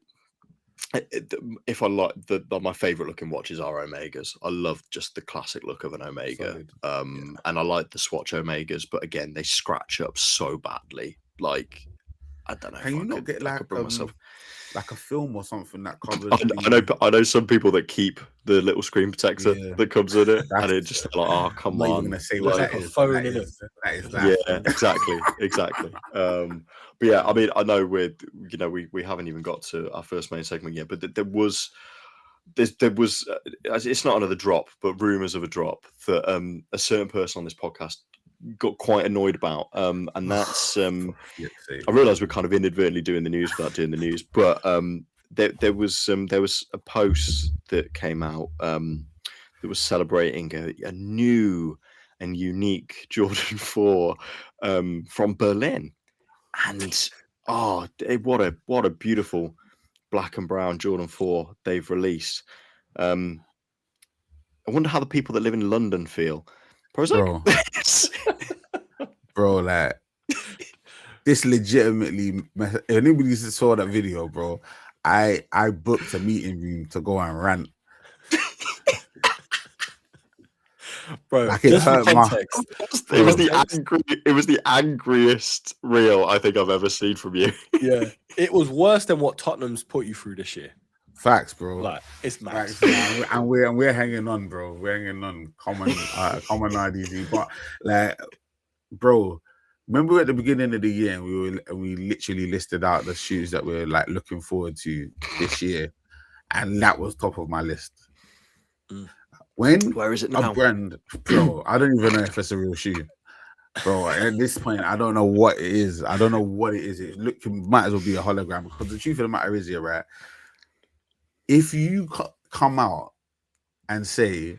[SPEAKER 1] if I like my favorite looking watches are Omegas. I love just the classic look of an Omega. And I like the Swatch Omegas, but again, they scratch up so badly. Like, I don't know.
[SPEAKER 3] Can you not get like a film or something that covers?
[SPEAKER 1] I know some people that keep the little screen protector that comes in it, and it just like, oh, come on.
[SPEAKER 3] You're gonna say what that is. Phone in it. That is that.
[SPEAKER 1] Yeah, exactly. But yeah, I mean, I know we haven't even got to our first main segment yet, but there was it's not another drop, but rumors of a drop that a certain person on this podcast got quite annoyed about, and that's I realize we're kind of inadvertently doing the news without doing the news, but there was a post that came out that was celebrating a new and unique Jordan 4 from Berlin, and what a beautiful black and brown Jordan 4 they've released. I wonder how the people that live in London feel.
[SPEAKER 3] Bro, like, this legitimately, if anybody saw that video, bro, I booked a meeting room to go and rant.
[SPEAKER 2] Bro,
[SPEAKER 3] like, it hurt my...
[SPEAKER 1] It was the angriest reel I think I've ever seen from you.
[SPEAKER 2] Yeah, it was worse than what Tottenham's put you through this year.
[SPEAKER 3] Facts, bro.
[SPEAKER 2] Like, it's max.
[SPEAKER 3] And we're hanging on, bro. We're hanging on. Common IDZ. But like, bro, remember at the beginning of the year, we literally listed out the shoes that we're like looking forward to this year, and that was top of my list.
[SPEAKER 1] Where is it now?
[SPEAKER 3] A brand, bro. I don't even know if it's a real shoe, bro. At this point, I don't know what it is. It might as well be a hologram, because the truth of the matter is, right? If you come out and say,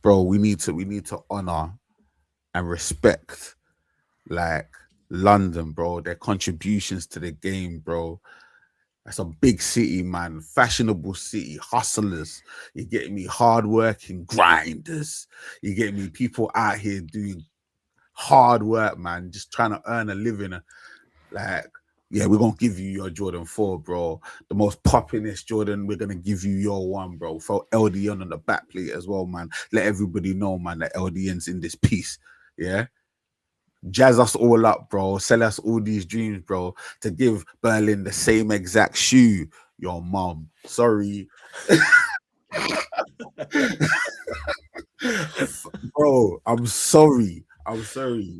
[SPEAKER 3] bro, we need to honor and respect like London, bro. Their contributions to the game, bro. That's a big city, man. Fashionable city, hustlers. You get me, hardworking grinders. You get me, people out here doing hard work, man. Just trying to earn a living. Like, yeah, we're gonna give you your Jordan 4, bro. The most poppinest Jordan, we're gonna give you your one, bro. Throw LDN on the back plate as well, man. Let everybody know, man, that LDN's in this piece. Yeah. Jazz us all up, bro. Sell us all these dreams, bro. To give Berlin the same exact shoe. Your mom. Sorry. Bro, I'm sorry.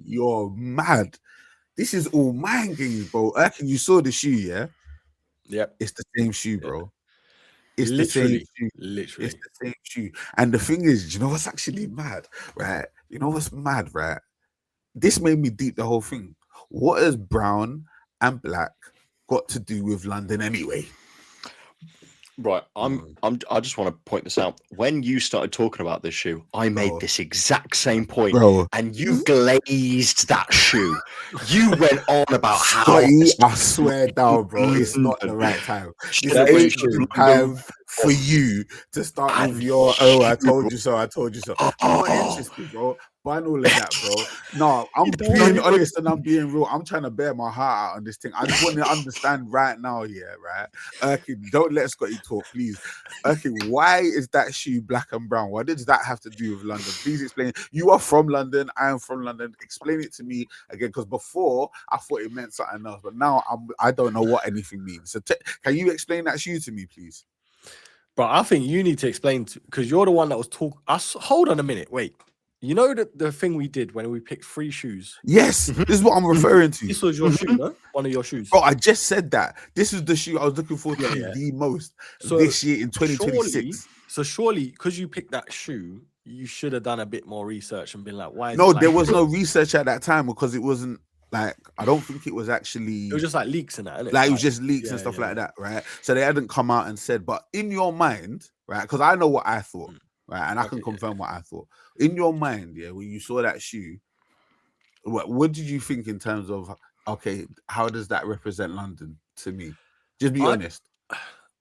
[SPEAKER 3] You're mad. This is all mind games, bro. Can you saw the shoe, yeah?
[SPEAKER 2] Yep.
[SPEAKER 3] It's the same shoe, bro. It's
[SPEAKER 2] Literally.
[SPEAKER 3] the same shoe.
[SPEAKER 2] Literally.
[SPEAKER 3] It's the same shoe. And the thing is, you know what's actually mad, right? You know what's mad, right? This made me deep the whole thing. What has brown and black got to do with London anyway?
[SPEAKER 1] Right, I just want to point this out. When you started talking about this shoe, I made this exact same point,
[SPEAKER 3] bro,
[SPEAKER 1] and you glazed that shoe. You went on about how
[SPEAKER 3] Scotty, I swear down, bro, it's not the right time. This ain't the time for you to start with your I told you so. I'm not interested, bro. Ban all of that, bro. No, I'm being honest and I'm being real. I'm trying to bear my heart out on this thing. I just want to understand right now, yeah, right? Erkin, don't let Scotty talk, please. Erkin, why is that shoe black and brown? What does that have to do with London? Please explain. You are from London. I am from London. Explain it to me again, because before I thought it meant something else, but now I don't know what anything means. So can you explain that shoe to me, please?
[SPEAKER 2] But I think you need to explain, because you're the one that was talking. Hold on a minute, wait. You know the thing we did when we picked 3 shoes?
[SPEAKER 3] Yes, this is what I'm referring to.
[SPEAKER 2] This was your shoe, no? One of your shoes.
[SPEAKER 3] Bro, I just said that. This is the shoe I was looking forward to the most this year in 2026.
[SPEAKER 2] Surely, because you picked that shoe, you should have done a bit more research and been like, why?
[SPEAKER 3] No, there was no research at that time, because it wasn't like, I don't think it was actually.
[SPEAKER 2] It was just like leaks and that, innit?
[SPEAKER 3] Like, it was just leaks and stuff like that, right? So they hadn't come out and said, but in your mind, right? Because I know what I thought. Right, and I can confirm what I thought. In your mind, yeah, when you saw that shoe, what did you think in terms of, okay, how does that represent London to me? Just be honest.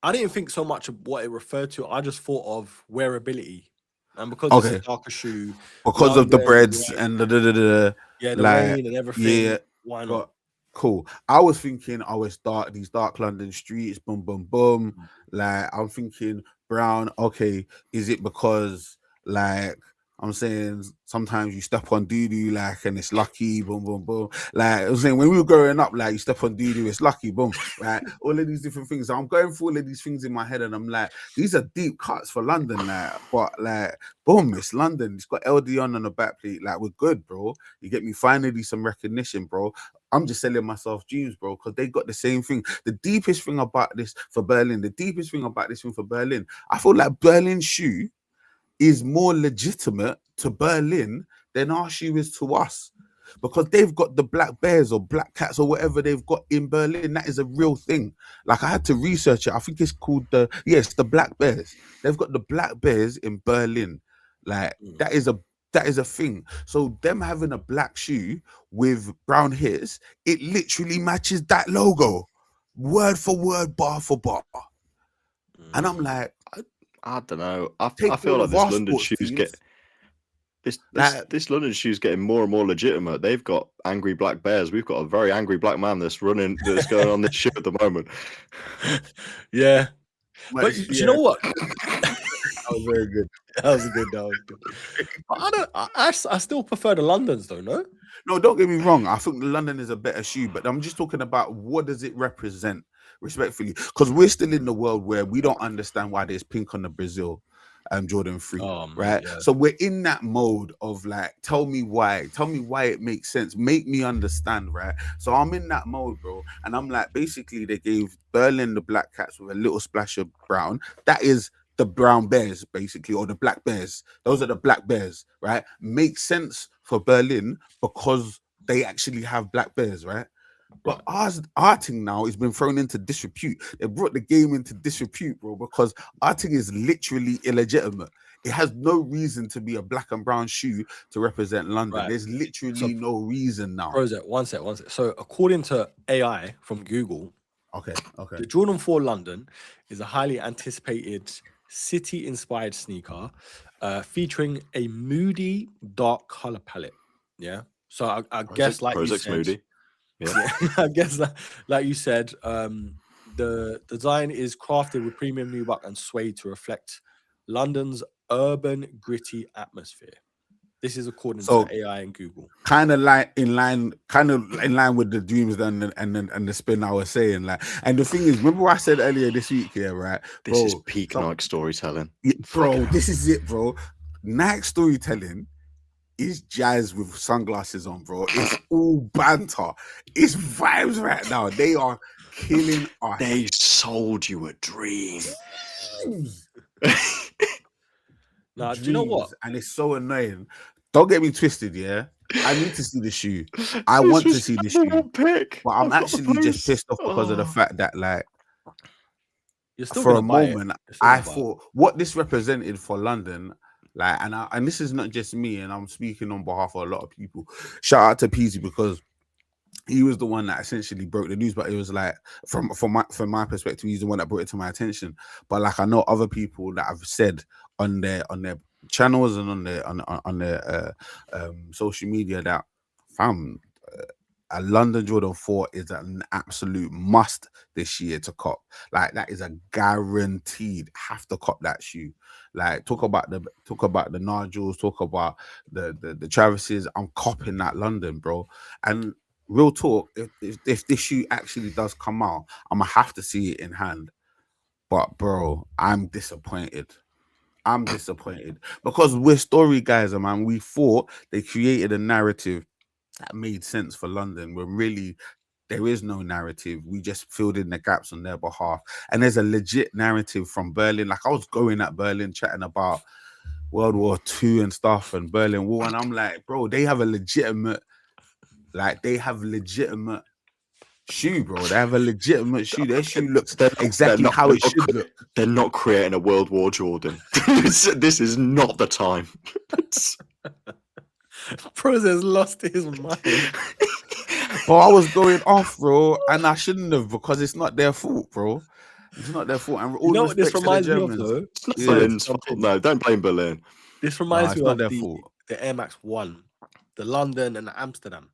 [SPEAKER 2] I didn't think so much of what it referred to. I just thought of wearability, and because it's a darker shoe,
[SPEAKER 3] because of the breads and the
[SPEAKER 2] the rain and everything.
[SPEAKER 3] Yeah,
[SPEAKER 2] why not?
[SPEAKER 3] Cool. I was thinking, it's dark, these dark London streets, boom, boom, boom. Like, I'm thinking brown. Okay, is it because, like, I'm saying sometimes you step on doo-doo, like, and it's lucky, boom, boom, boom. Like, I'm saying when we were growing up, like, you step on doo-doo, it's lucky, boom. Right? All of these different things. So I'm going through all of these things in my head, and I'm like, these are deep cuts for London, like, but like, boom, it's London. It's got LD on the back plate. Like, we're good, bro. You get me? Finally, some recognition, bro. I'm just selling myself dreams, bro, because they got the same thing. The deepest thing about this for Berlin, I feel like Berlin's shoe is more legitimate to Berlin than our shoe is to us, because they've got the black bears or black cats or whatever they've got in Berlin. That is a real thing. Like, I had to research it. I think it's called the black bears. They've got the black bears in Berlin. Like, that is a thing. So them having a black shoe with brown hits, it literally matches that logo, word for word, bar for bar. And I'm like,
[SPEAKER 1] I don't know. I feel like this London shoes this London shoe's getting more and more legitimate. They've got angry black bears. We've got a very angry black man that's going on this shoe at the moment.
[SPEAKER 2] Yeah, but you know what?
[SPEAKER 3] That was very good.
[SPEAKER 2] That was good. I still prefer the Londons, though.
[SPEAKER 3] No, don't get me wrong. I think the London is a better shoe, but I'm just talking about what does it represent, respectfully, because we're still in the world where we don't understand why there's pink on the Brazil Jordan 3, right? Yeah. So we're in that mode of like, tell me why it makes sense, make me understand, right? So I'm in that mode, bro, and I'm like, basically they gave Berlin the black cats with a little splash of brown. That is the brown bears, basically, or the black bears. Those are the black bears, right? Makes sense for Berlin because they actually have black bears, right? But our thing now has been thrown into disrepute. They brought the game into disrepute, bro, because our thing is literally illegitimate. It has no reason to be a black and brown shoe to represent London.
[SPEAKER 2] Right.
[SPEAKER 3] There's literally no reason now.
[SPEAKER 2] Prozet, one sec. So according to AI from Google,
[SPEAKER 3] Okay.
[SPEAKER 2] the Jordan 4 London is a highly anticipated city-inspired sneaker featuring a moody, dark color palette. Yeah. So I guess, like you
[SPEAKER 1] Prozet's
[SPEAKER 2] said,
[SPEAKER 1] moody.
[SPEAKER 2] Yeah, I guess like you said, the design is crafted with premium nubuck and suede to reflect London's urban, gritty atmosphere. This is according to AI and Google.
[SPEAKER 3] Kind of in line with the dreams and the spin I was saying. Like, and the thing is, remember what I said earlier this week here, right?
[SPEAKER 1] This is peak Nike storytelling.
[SPEAKER 3] Yeah, bro, this is it, bro. Nike storytelling is jazz with sunglasses on, bro. It's all banter. It's vibes right now. They are killing us.
[SPEAKER 1] They sold you a dream.
[SPEAKER 2] Now, do you know what?
[SPEAKER 3] And it's so annoying. Don't get me twisted, yeah. I need to see the shoe. I want to see the shoe. But I'm actually just pissed off because of the fact that, like, for a moment, I thought what this represented for London. Like, and this is not just me, and I'm speaking on behalf of a lot of people. Shout out to Peasy because he was the one that essentially broke the news. But it was like, from my perspective, he's the one that brought it to my attention. But like, I know other people that have said on their channels and on their social media that, fam, a London Jordan 4 is an absolute must this year to cop. Like, that is a guaranteed have to cop that shoe. Like, talk about the Nigels, talk about the Travises. I'm copping that London, bro. And real talk, if this shoe actually does come out, I'm gonna have to see it in hand. But bro, I'm disappointed. Because we're story guys, man. We thought they created a narrative that made sense for London when really there is no narrative. We just filled in the gaps on their behalf. And there's a legit narrative from Berlin. Like, I was going at Berlin chatting about World War II and stuff and Berlin Wall. And I'm like, bro, they have legitimate shoe, bro. They have a legitimate shoe. Their shoe looks exactly how it should look.
[SPEAKER 1] They're not creating a World War Jordan. This is not the time.
[SPEAKER 2] Prozet's lost his mind.
[SPEAKER 3] But I was going off, bro, and I shouldn't have because it's not their fault, bro. It's not their fault. And all
[SPEAKER 2] you know what this reminds me of, though?
[SPEAKER 1] It's not Berlin's fault. No, don't blame Berlin.
[SPEAKER 2] This reminds me of the Air Max 1, the London and the Amsterdam.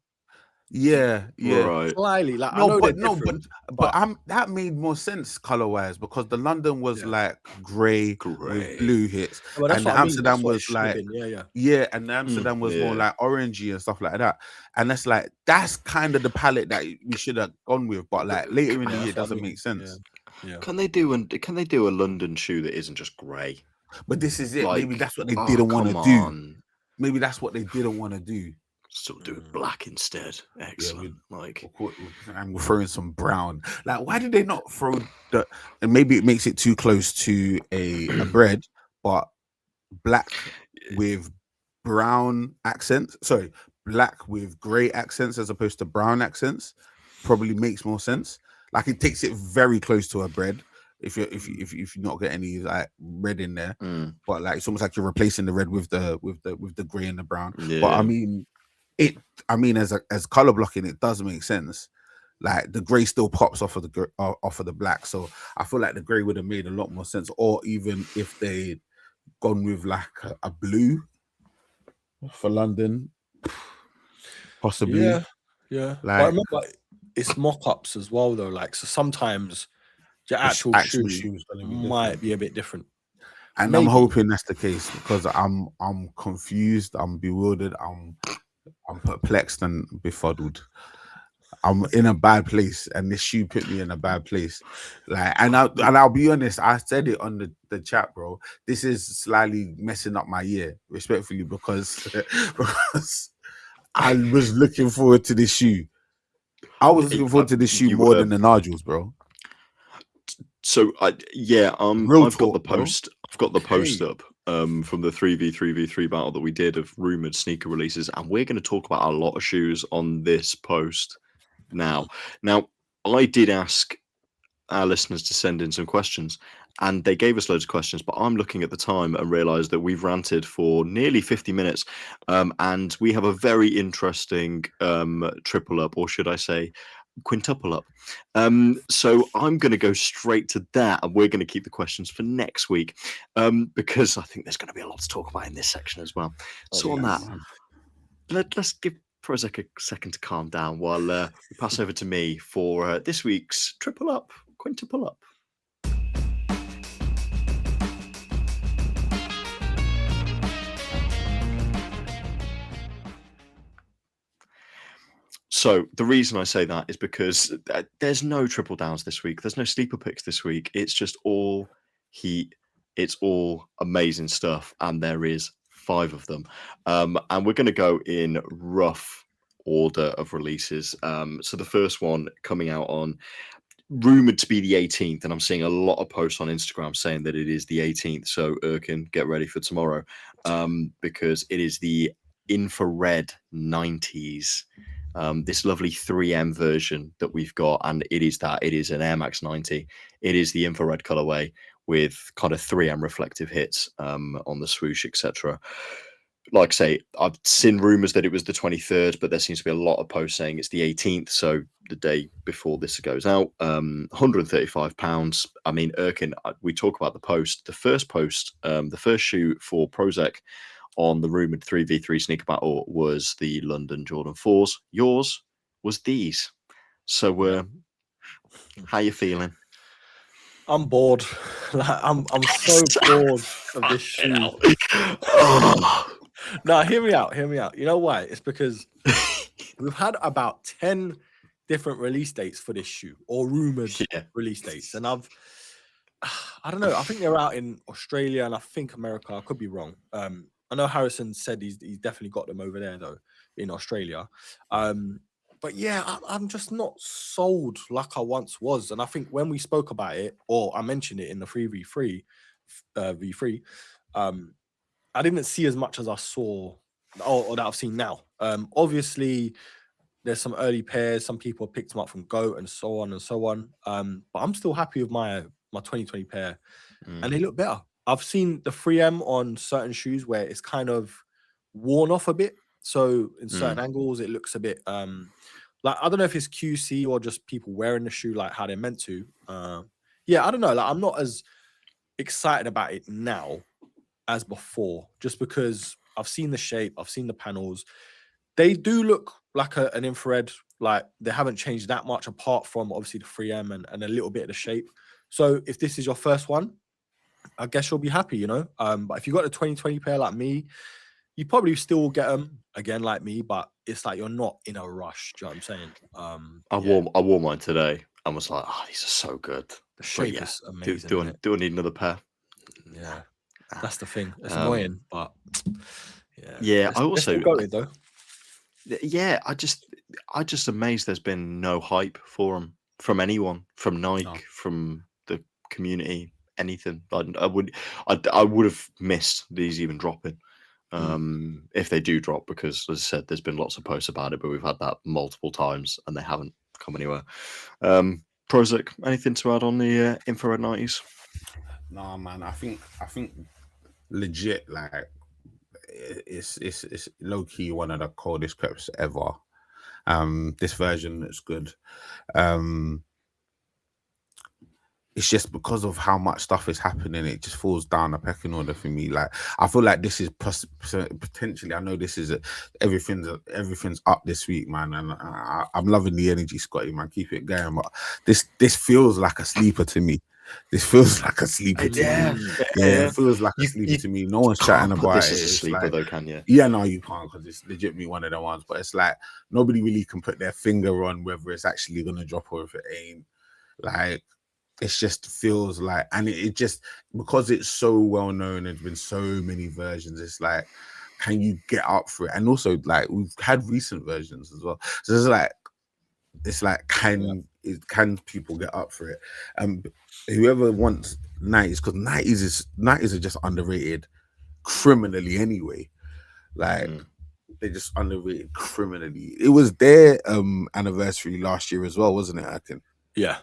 [SPEAKER 3] Yeah.
[SPEAKER 2] Right. Slightly, like,
[SPEAKER 3] but that made more sense color-wise because the London was like grey with blue hits, and the Amsterdam was like and the Amsterdam was more like orangey and stuff like that. And that's kind of the palette that we should have gone with, but like later in the year it doesn't make sense.
[SPEAKER 1] Yeah. Can they do a London shoe that isn't just grey?
[SPEAKER 3] But this is it. Like, maybe that's what they didn't want to do. Maybe that's what they didn't want to do.
[SPEAKER 1] Still do it black instead. Excellent.
[SPEAKER 3] And we're throwing some brown. Like, why did they not throw and maybe it makes it too close to a bread, but black with brown accents. Sorry, black with grey accents as opposed to brown accents probably makes more sense. Like, it takes it very close to a bread. If you not get any like red in there, but like it's almost like you're replacing the red with the grey and the brown. Yeah. But I mean, as color blocking, it does make sense. Like, the grey still pops off of the black, so I feel like the grey would have made a lot more sense. Or even if they'd gone with like a blue for London, possibly.
[SPEAKER 2] Yeah. Like, but remember, it's mock-ups as well, though. Like, so sometimes the actual shoes might be a bit different.
[SPEAKER 3] And maybe. I'm hoping that's the case because I'm confused, I'm bewildered, I'm perplexed and befuddled. I'm in a bad place, and this shoe put me in a bad place. Like, and I'll be honest, I said it on the chat, bro. This is slightly messing up my year, respectfully, because I was looking forward to this shoe. I was looking forward to this shoe more than the Nigels, bro.
[SPEAKER 1] So I've got the post. I've got the post up from the 3v3v3 battle that we did of rumored sneaker releases, and we're going to talk about a lot of shoes on this post. now. Now, I did ask our listeners to send in some questions, and they gave us loads of questions, but I'm looking at the time and realized that we've ranted for nearly 50 minutes, and we have a very interesting triple up, or should I say quintuple up. So I'm going to go straight to that, and we're going to keep the questions for next week, because I think there's going to be a lot to talk about in this section as well. So on that, let's give Prozek a second to calm down while we pass over to me for this week's triple up, quintuple up. So the reason I say that is because there's no triple downs this week. There's no sleeper picks this week. It's just all heat. It's all amazing stuff. And there is 5 of them. And we're going to go in rough order of releases. So the first one coming out on, rumored to be the 18th. And I'm seeing a lot of posts on Instagram saying that it is the 18th. So Erkin, get ready for tomorrow, because it is the infrared 90s. This lovely 3M version that we've got, and it is an Air Max 90. It is the infrared colorway with kind of 3M reflective hits on the swoosh, etc. Like I say, I've seen rumors that it was the 23rd, but there seems to be a lot of posts saying it's the 18th, so the day before this goes out. £135. I mean, Erkin, we talk about the post. The first post, the first shoot for Prozek on the rumored 3v3 sneaker battle was the London Jordan 4s. Yours was these. So how you feeling?
[SPEAKER 2] I'm bored. Like, I'm so bored of this shoe. No, hear me out. You know why? It's because we've had about 10 different release dates for this shoe, or rumored release dates. And I don't know. I think they're out in Australia and I think America. I could be wrong. I know Harrison said he's definitely got them over there though, in Australia. But yeah, I'm just not sold like I once was. And I think when we spoke about it, or I mentioned it in the 3v3 V3, I didn't see as much as I saw, or that I've seen now. Obviously, there's some early pairs. Some people picked them up from GOAT and so on and so on. But I'm still happy with my 2020 pair, and they look better. I've seen the 3M on certain shoes where it's kind of worn off a bit. So in certain angles, it looks a bit like, I don't know if it's QC or just people wearing the shoe like how they're meant to. Yeah, I don't know. Like, I'm not as excited about it now as before, just because I've seen the shape, I've seen the panels. They do look like an infrared. Like, they haven't changed that much apart from obviously the 3M and a little bit of the shape. So if this is your first one, I guess you'll be happy, you know. But if you got a 2020 pair like me, you probably still will get them again like me, but it's like you're not in a rush. Do you know what I'm saying?
[SPEAKER 1] I wore mine today and was like, oh, these are so good.
[SPEAKER 2] The shape is amazing.
[SPEAKER 1] Do I need another pair?
[SPEAKER 2] Yeah, that's the thing. It's annoying, but
[SPEAKER 1] yeah. I also
[SPEAKER 2] got it though.
[SPEAKER 1] Yeah, I just amazed there's been no hype for them from anyone, from Nike, from the community, anything. I would have missed these even dropping if they do drop, because as I said, there's been lots of posts about it, but we've had that multiple times and they haven't come anywhere. Prozek, anything to add on the infrared 90s?
[SPEAKER 3] No, man. I think legit, like, it's low key one of the coldest preps ever. This version looks good. It's just because of how much stuff is happening, it just falls down a pecking order for me. Like, I feel like this is potentially, I know this is everything's up this week, man, and I'm loving the energy, Scotty, man. Keep it going. But this feels like a sleeper to me. This feels like a sleeper to me. Yeah, it feels like a sleeper to me. No one's chatting about
[SPEAKER 1] this
[SPEAKER 3] it.
[SPEAKER 1] Is a
[SPEAKER 3] It's
[SPEAKER 1] sleeper
[SPEAKER 3] like,
[SPEAKER 1] though, can you?
[SPEAKER 3] Yeah, no, you can't, because it's legitimately one of the ones. But it's like nobody really can put their finger on whether it's actually gonna drop or if it ain't. Like, it just feels like, and it just, because it's so well known, there's been so many versions. It's like, can you get up for it? And also, like, we've had recent versions as well. So it's like, can people get up for it? Whoever wants 90s, because 90s are just underrated criminally anyway. Like, they're just underrated criminally. It was their anniversary last year as well, wasn't it? I think.
[SPEAKER 2] Yeah,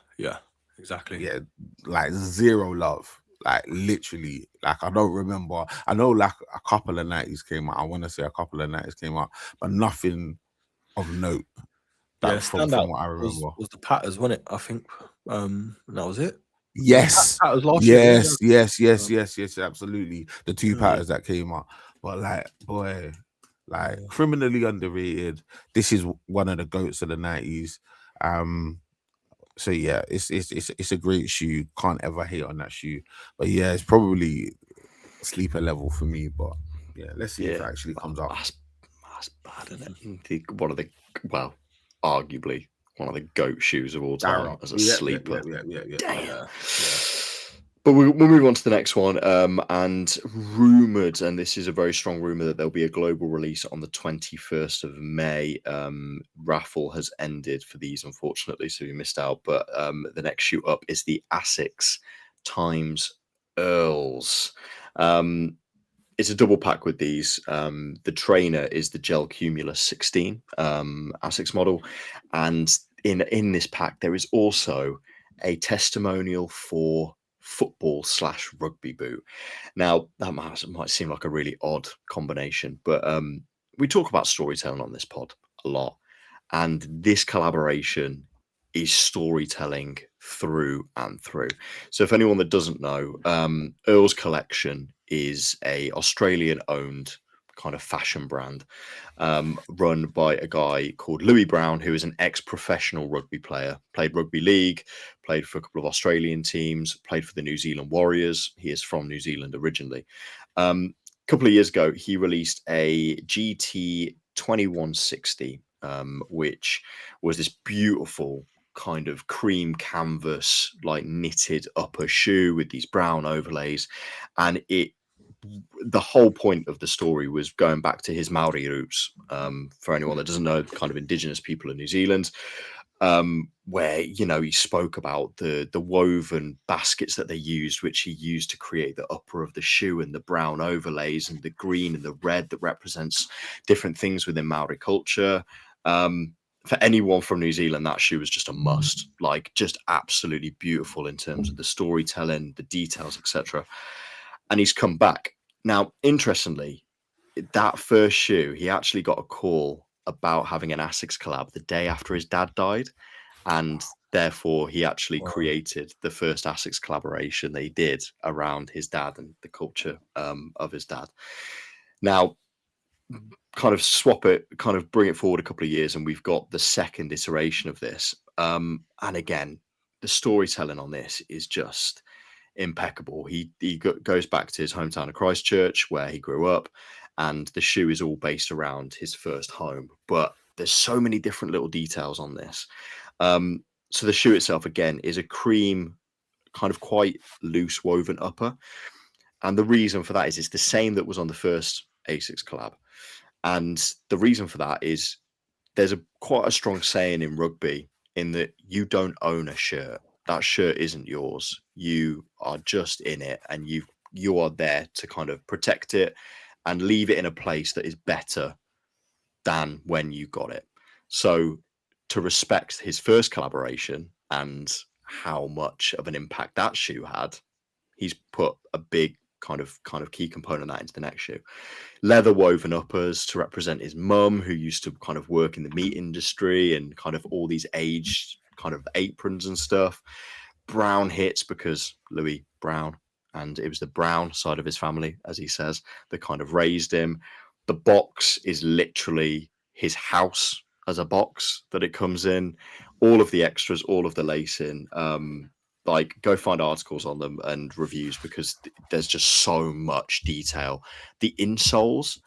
[SPEAKER 2] exactly.
[SPEAKER 3] Yeah, like zero love. Like literally, like I don't remember. I know like a couple of 90s came out. I want to say a couple of 90s came out, but nothing of note.
[SPEAKER 2] Yeah,
[SPEAKER 3] From
[SPEAKER 2] standout
[SPEAKER 3] what I remember.
[SPEAKER 2] was the Patters, wasn't it? I think that was it.
[SPEAKER 3] Yes,
[SPEAKER 2] Patters last year.
[SPEAKER 3] yes, absolutely. The two Patters that came out, but like, boy, like criminally underrated. This is one of the goats of the 90s. So yeah, it's a great shoe. Can't ever hate on that shoe. But yeah, it's probably sleeper level for me. But yeah, let's see if it actually comes out.
[SPEAKER 1] That's bad, isn't it? One of the, well, arguably one of the GOAT shoes of all time as a sleeper.
[SPEAKER 3] Damn.
[SPEAKER 1] But we'll move on to the next one. And rumored, and this is a very strong rumor, that there'll be a global release on the 21st of May. Raffle has ended for these, unfortunately, so we missed out. But the next shoe up is the Asics Times Earls. It's a double pack with these. The trainer is the Gel Cumulus 16 Asics model. And in this pack, there is also a testimonial for football/rugby boot. Now, that might seem like a really odd combination, but we talk about storytelling on this pod a lot. And this collaboration is storytelling through and through. So if anyone that doesn't know, Earl's Collection is a Australian-owned kind of fashion brand run by a guy called Louis Brown, who is an ex-professional rugby player, played rugby league, played for a couple of Australian teams, played for the New Zealand Warriors. He is from New Zealand originally. A couple of years ago, he released a GT 2160, which was this beautiful kind of cream canvas, like knitted upper shoe with these brown overlays. And the whole point of the story was going back to his Maori roots. For anyone that doesn't know, kind of indigenous people in New Zealand, where, you know, he spoke about the woven baskets that they used, which he used to create the upper of the shoe, and the brown overlays and the green and the red that represents different things within Maori culture. For anyone from New Zealand, that shoe was just a must, like just absolutely beautiful in terms of the storytelling, the details, etc. And he's come back. Now, interestingly, that first shoe, he actually got a call about having an Asics collab the day after his dad died. And therefore, he actually created the first Asics collaboration they did around his dad and the culture of his dad. Now, kind of bring it forward a couple of years, and we've got the second iteration of this. And again, the storytelling on this is just impeccable. He goes back to his hometown of Christchurch, where he grew up, and the shoe is all based around his first home. But there's so many different little details on this. So the shoe itself, again, is a cream, kind of quite loose woven upper. And the reason for that is it's the same that was on the first Asics collab. And the reason for that is there's quite a strong saying in rugby in that you don't own a shirt. That shirt isn't yours. You are just in it, and you are there to kind of protect it and leave it in a place that is better than when you got it. So to respect his first collaboration and how much of an impact that shoe had, he's put a big kind of key component of that into the next shoe. Leather woven uppers to represent his mum, who used to kind of work in the meat industry, and kind of all these aged kind of aprons and stuff. Brown hits because Louis Brown, and it was the Brown side of his family, as he says, that kind of raised him. The box is literally his house as a box that it comes in. All of the extras, all of the lacing, like go find articles on them and reviews, because there's just so much detail. The insoles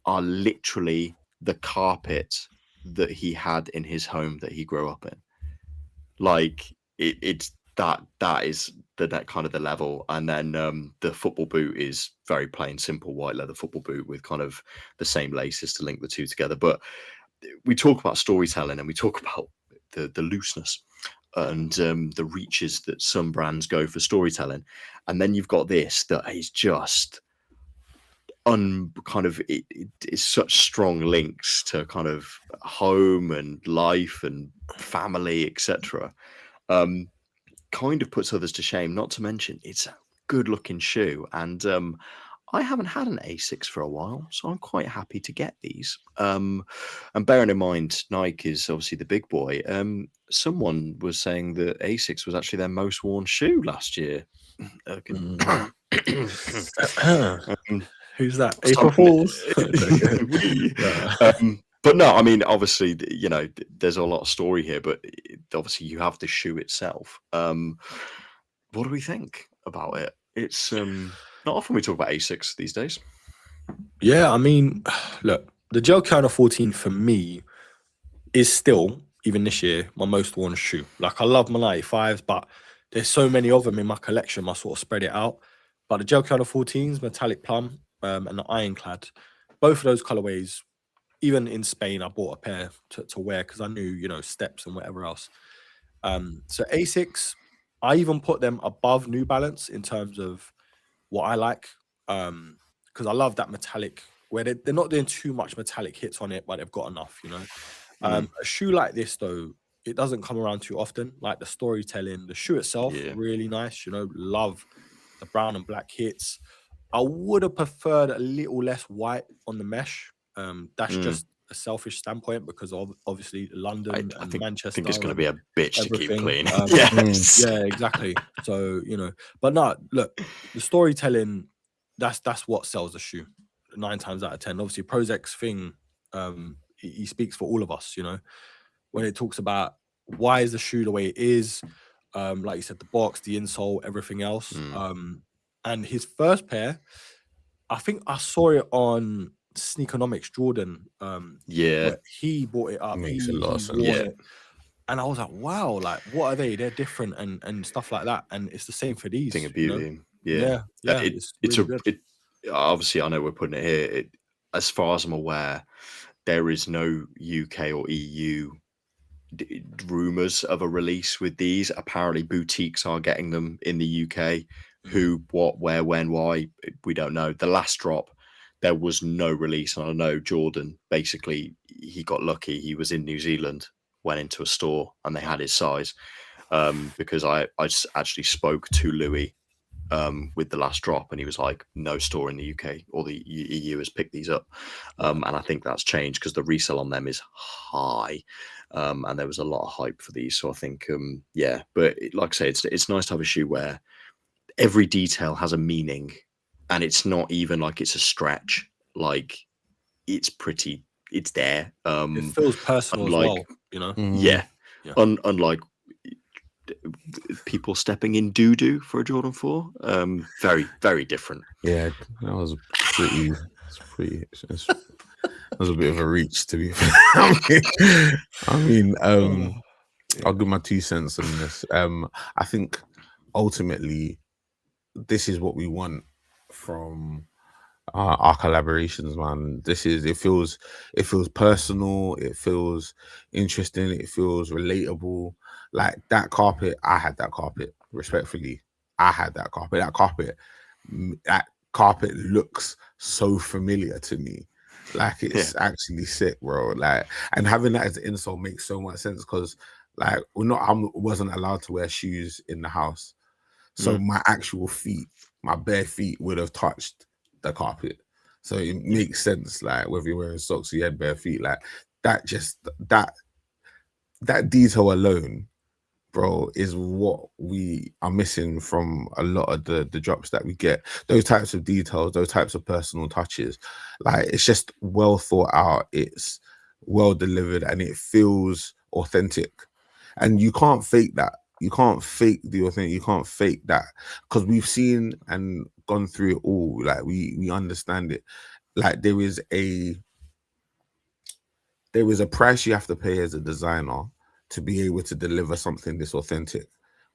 [SPEAKER 1] are literally the carpet that he had in his home that he grew up in. Like it's that is that kind of the level. And then the football boot is very plain, simple white leather football boot with kind of the same laces to link the two together. But we talk about storytelling, and we talk about the looseness and the reaches that some brands go for storytelling. And then you've got this that is just it's such strong links to kind of home and life and family, etc. Kind of puts others to shame. Not to mention, it's a good-looking shoe, and I haven't had an Asics for a while, so I'm quite happy to get these. And bearing in mind, Nike is obviously the big boy. Someone was saying that Asics was actually their most worn shoe last year.
[SPEAKER 2] Who's that? April Fools.
[SPEAKER 1] But no, I mean, obviously, there's a lot of story here, but obviously you have the shoe itself. What do we think about it? It's not often we talk about Asics these days.
[SPEAKER 2] Yeah, I mean, look, the Gel Counter 14 for me is still, even this year, my most worn shoe. Like, I love my 95s, but there's so many of them in my collection, I sort of spread it out. But the Gel Counter 14s, Metallic Plum, and the Ironclad, both of those colorways, even in Spain, I bought a pair to wear because I knew, steps and whatever else. So Asics, I even put them above New Balance in terms of what I like, because I love that metallic, where they're not doing too much metallic hits on it, but they've got enough, A shoe like this, though, it doesn't come around too often. Like the storytelling, the shoe itself, really nice, love the brown and black hits. I would have preferred a little less white on the mesh. That's just a selfish standpoint because of obviously London and Manchester.
[SPEAKER 1] I think it's going to be a bitch to keep clean.
[SPEAKER 2] Yes. Yeah, exactly. So, but no, look, the storytelling, that's what sells the shoe 9 times out of 10. Obviously, Prozek's thing, he speaks for all of us, when it talks about why is the shoe the way it is, like you said, the box, the insole, everything else. And his first pair, I think I saw it on Sneakonomics Jordan. He bought it up.
[SPEAKER 3] Makes a lot of sense.
[SPEAKER 2] And I was like, wow, like what are they? They're different and stuff like that. And it's the same for these.
[SPEAKER 1] Thing of beauty.
[SPEAKER 2] Yeah.
[SPEAKER 1] It's really obviously I know we're putting it here. As far as I'm aware, there is no UK or EU rumors of a release with these. Apparently boutiques are getting them in the UK. Who, what, where, when, why, we don't know. The last drop, there was no release. And I know Jordan, basically, he got lucky. He was in New Zealand, went into a store, and they had his size. Because I actually spoke to Louis with the last drop, and he was like, no store in the UK or the EU has picked these up. And I think that's changed because the resale on them is high. And there was a lot of hype for these. So I think, but like I say, it's nice to have a shoe where every detail has a meaning, and it's not even like it's a stretch. Like it's there.
[SPEAKER 2] It feels personal as well,
[SPEAKER 1] Yeah. Unlike people stepping in doo-doo for a Jordan 4. Very, very different.
[SPEAKER 3] Yeah, that was pretty. That was a bit of a reach, to be fair. I mean, I'll give my 2 cents on this. I think ultimately, this is what we want from our collaborations, man. It feels personal, it feels interesting, it feels relatable. Like that carpet, I had that carpet, respectfully. I had that carpet. That carpet looks so familiar to me. Like it's actually sick, bro. Like, and having that as an insole makes so much sense because like I wasn't allowed to wear shoes in the house. So my actual feet, my bare feet would have touched the carpet. So it makes sense, like whether you're wearing socks or you had bare feet, like that detail alone, bro, is what we are missing from a lot of the drops that we get. Those types of details, those types of personal touches, like it's just well thought out, it's well delivered, and it feels authentic. And you can't fake that. You can't fake the authentic. You can't fake that because we've seen and gone through it all. Like we understand it. Like there is a price you have to pay as a designer to be able to deliver something this authentic,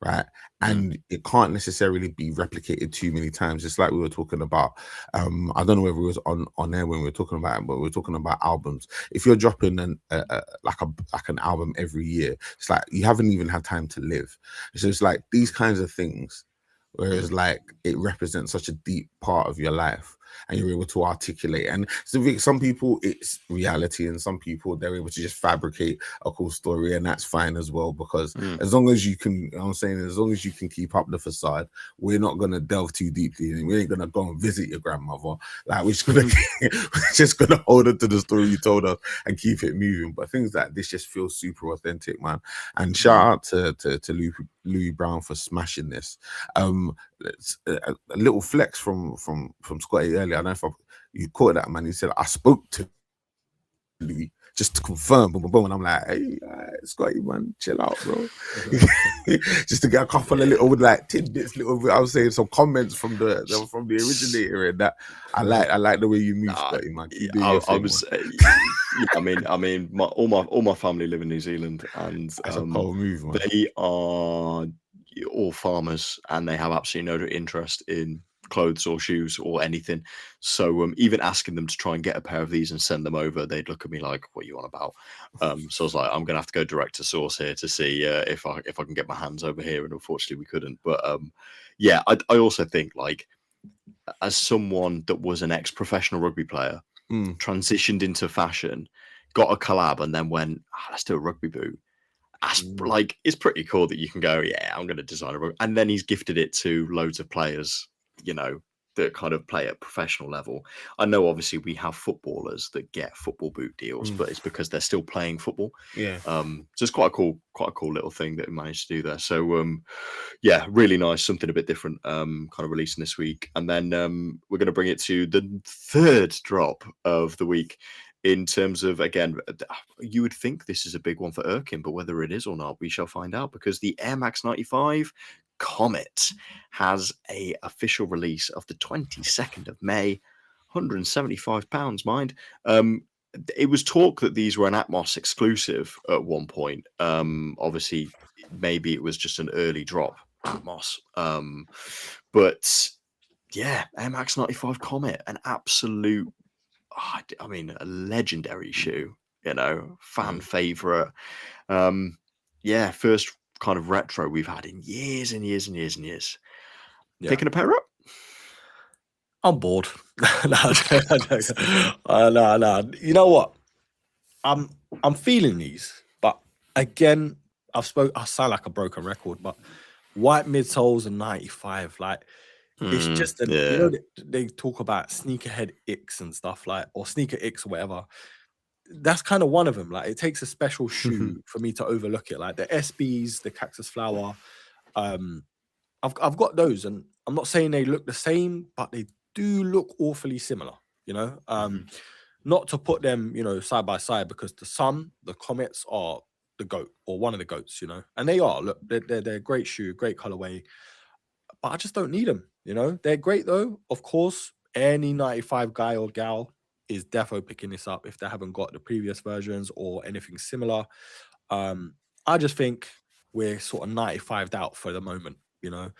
[SPEAKER 3] right? And it can't necessarily be replicated too many times. It's like we were talking about. I don't know whether it was on air when we were talking about it, but we were talking about albums. If you're dropping an album every year, it's like you haven't even had time to live. So it's like these kinds of things, whereas like it represents such a deep part of your life. and you're able to articulate. And so some people it's reality, and some people they're able to just fabricate a cool story, and that's fine as well, because as long as you can, I'm saying, as long as you can keep up the facade, we're not gonna delve too deeply, and we ain't gonna go and visit your grandmother. Like we're just gonna hold on to the story you told us and keep it moving. But things like this just feel super authentic, man. And shout out to Louis Brown for smashing this. It's a little flex from Scotty earlier. I don't know if you caught that, man. He said, I spoke to Louis just to confirm, boom, boom, boom. And I'm like, hey, Scotty, man, chill out, bro. Just to get a couple of little like tidbits, I was saying some comments from the originator, and that I like the way you move, Scotty, man.
[SPEAKER 1] I mean, all my family live in New Zealand, and
[SPEAKER 3] that's a cold move, man.
[SPEAKER 1] They are all farmers, and they have absolutely no interest in clothes or shoes or anything. So even asking them to try and get a pair of these and send them over, they'd look at me like, what are you on about? So I was like, I'm gonna have to go direct to source here to see if I can get my hands over here, and unfortunately we couldn't. But yeah, I also think, like, as someone that was an ex-professional rugby player, transitioned into fashion, got a collab, and then went, let's do a rugby boot. Like, it's pretty cool that you can go, yeah, I'm going to design a rugby, and then he's gifted it to loads of players, you know, that kind of play at professional level. I know obviously we have footballers that get football boot deals, but it's because they're still playing football.
[SPEAKER 3] Yeah.
[SPEAKER 1] So it's quite a cool little thing that we managed to do there. So yeah, really nice, something a bit different, kind of releasing this week. And then we're going to bring it to the third drop of the week. In terms of, again, you would think this is a big one for Erkin, but whether it is or not, we shall find out, because the Air Max 95 Comet has a official release of the 22nd of May, £175, mind. It was talk that these were an Atmos exclusive at one point. Obviously, maybe it was just an early drop Atmos. But yeah, Air Max 95 Comet, an absolute, I mean, a legendary shoe, you know, fan favorite. Yeah, first kind of retro we've had in years and years and years and years. Yeah. Picking a pair up?
[SPEAKER 2] I'm bored. No. You know what? I'm feeling these, but again, I sound like a broken record, but white midsoles and 95, like, it's just you know, they talk about sneakerhead icks and stuff, like, or sneaker icks or whatever. That's kind of one of them. Like, it takes a special shoe for me to overlook it. Like the SBs, the Cactus Flower, I've got those, and I'm not saying they look the same, but they do look awfully similar. You know, not to put them, you know, side by side, because the Comets are the GOAT, or one of the GOATs. You know, and they are. Look, they're a great shoe, great colorway, but I just don't need them. You know, they're great though. Of course, any 95 guy or gal is defo picking this up if they haven't got the previous versions or anything similar. I just think we're sort of 95'd out for the moment. You know,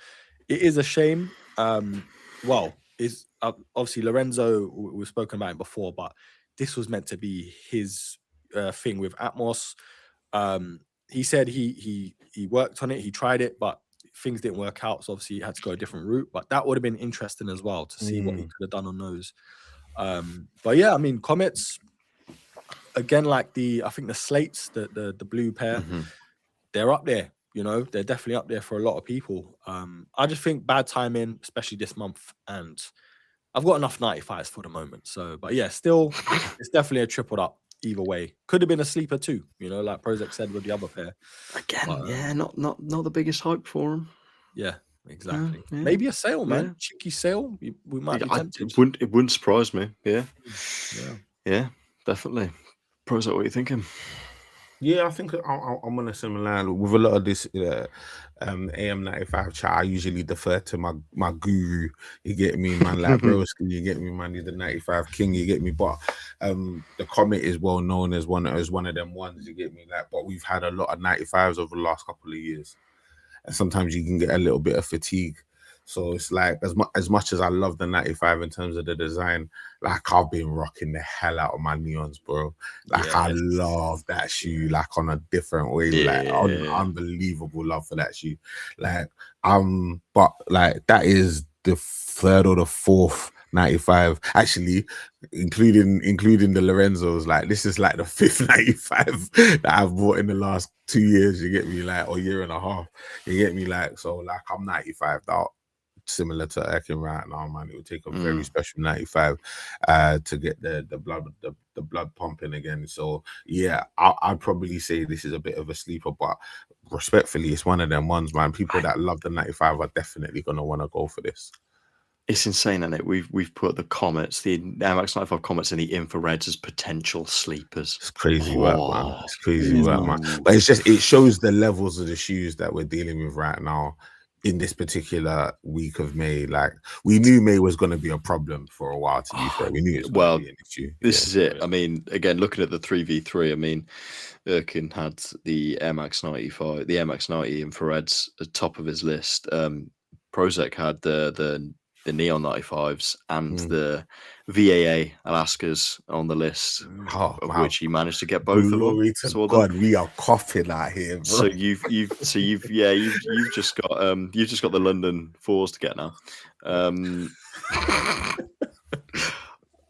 [SPEAKER 2] it is a shame. Well, is obviously Lorenzo, we've spoken about it before, but this was meant to be his thing with Atmos. He said he worked on it, he tried it, but things didn't work out, so obviously he had to go a different route. But that would have been interesting as well to see what he could have done on those. But yeah, I mean, Comets, again, like I think the Slates, the blue pair, they're up there. You know, they're definitely up there for a lot of people. I just think bad timing, especially this month, and I've got enough 95s for the moment. So, but yeah, still, it's definitely a tripled up either way. Could have been a sleeper too, you know, like Prozek said with the other pair.
[SPEAKER 1] Again, but, yeah, not the biggest hype for him.
[SPEAKER 2] Yeah, exactly. Yeah. Maybe a sale, man. Yeah. Cheeky sale. We might be tempted.
[SPEAKER 1] It wouldn't surprise me. Yeah, definitely. Prozek, what are you thinking?
[SPEAKER 3] Yeah, I think I'm on a similar line with a lot of this AM95 chat. I usually defer to my guru. You get me, man, like Broski. You get me, man. He's the 95 king. You get me, but the Comet is well known as one of them ones. You get me, like. But we've had a lot of 95s over the last couple of years, and sometimes you can get a little bit of fatigue. So it's like, as much as I love the 95 in terms of the design, like, I've been rocking the hell out of my neons, bro. Like, I love that shoe, like, on a different way, like, unbelievable love for that shoe. Like, but like, that is the third or the fourth 95. Actually, including the Lorenzos, like this is like the 5th 95 that I've bought in the last 2 years. You get me, like, or year and a half. You get me, like, so like I'm 95 out. Similar to Ekin right now, man. It would take a very special 95 to get the blood pumping again. So yeah, I'd probably say this is a bit of a sleeper, but respectfully, it's one of them ones, man. People that love the 95 are definitely gonna want to go for this.
[SPEAKER 1] It's insane, isn't it? We've put the Comets, the Air Max 95 Comets and the Infrareds as potential sleepers.
[SPEAKER 3] It's crazy work, man. It's crazy work, man. But it shows the levels of the shoes that we're dealing with right now. In this particular week of May, like we knew May was going to be a problem for a while. To be fair, we knew it was going to be an issue.
[SPEAKER 1] This is it. I mean, again, looking at the 3v3, I mean, Erkin had the Air Max 95, the Air Max 90 Infrareds at the top of his list. Prozek had the Neon 95s and the VAA Alaskas on the list, which he managed to get both of them.
[SPEAKER 3] So God, we are coughing out here, bro.
[SPEAKER 1] So you've just got the London 4s to get now.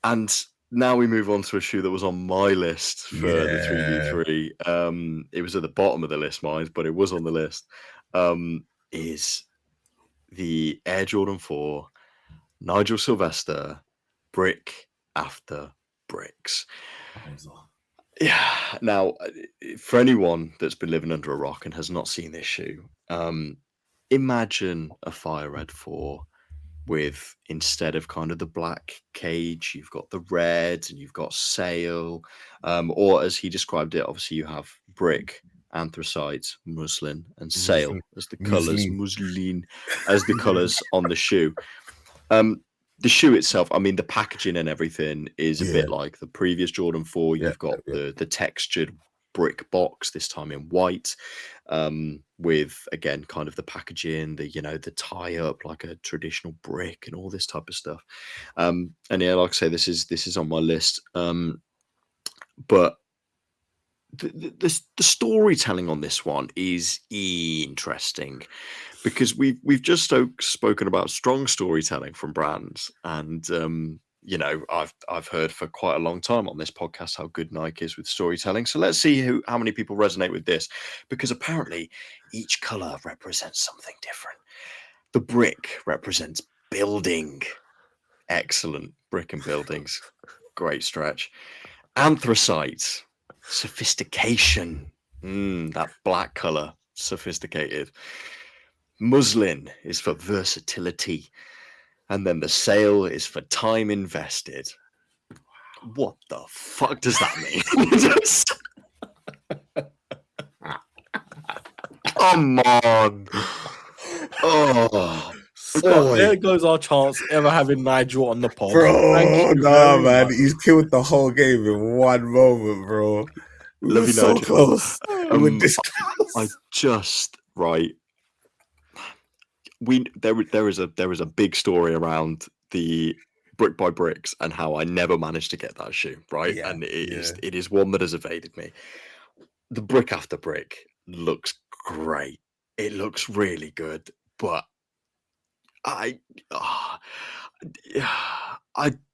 [SPEAKER 1] And now we move on to a shoe that was on my list for the 3v3. It was at the bottom of the list, mine, but it was on the list. Is the Air Jordan 4 Nigel Sylvester brick after bricks. Yeah. Now, for anyone that's been living under a rock and has not seen this shoe, imagine a Fire Red 4 with, instead of kind of the black cage, you've got the red and you've got sail, or as he described it, obviously you have brick, anthracite, muslin, and sail as the colors, muslin as the colors on the shoe. The shoe itself, I mean, the packaging and everything is a bit like the previous Jordan 4. You've got the textured brick box, this time in white, with, again, kind of the packaging, the tie up like a traditional brick and all this type of stuff. And yeah, like I say, this is on my list. But the storytelling on this one is interesting, because we've just spoken about strong storytelling from brands, and I've heard for quite a long time on this podcast how good Nike is with storytelling. So let's see how many people resonate with this, because apparently each color represents something different. The brick represents building. Excellent. Brick and buildings. Great stretch. Anthracite, sophistication. That black color, sophisticated. Muslin is for versatility, and then the sail is for time invested. What the fuck does that mean? Come on.
[SPEAKER 2] So there goes our chance ever having Nigel on the pod.
[SPEAKER 3] Bro, nah, man. He's killed the whole game in one moment, bro. We were so close. We were this close.
[SPEAKER 1] There is a big story around the Brick by Bricks and how I never managed to get that shoe, right? Yeah, and it is one that has evaded me. The brick after brick looks great. It looks really good, but I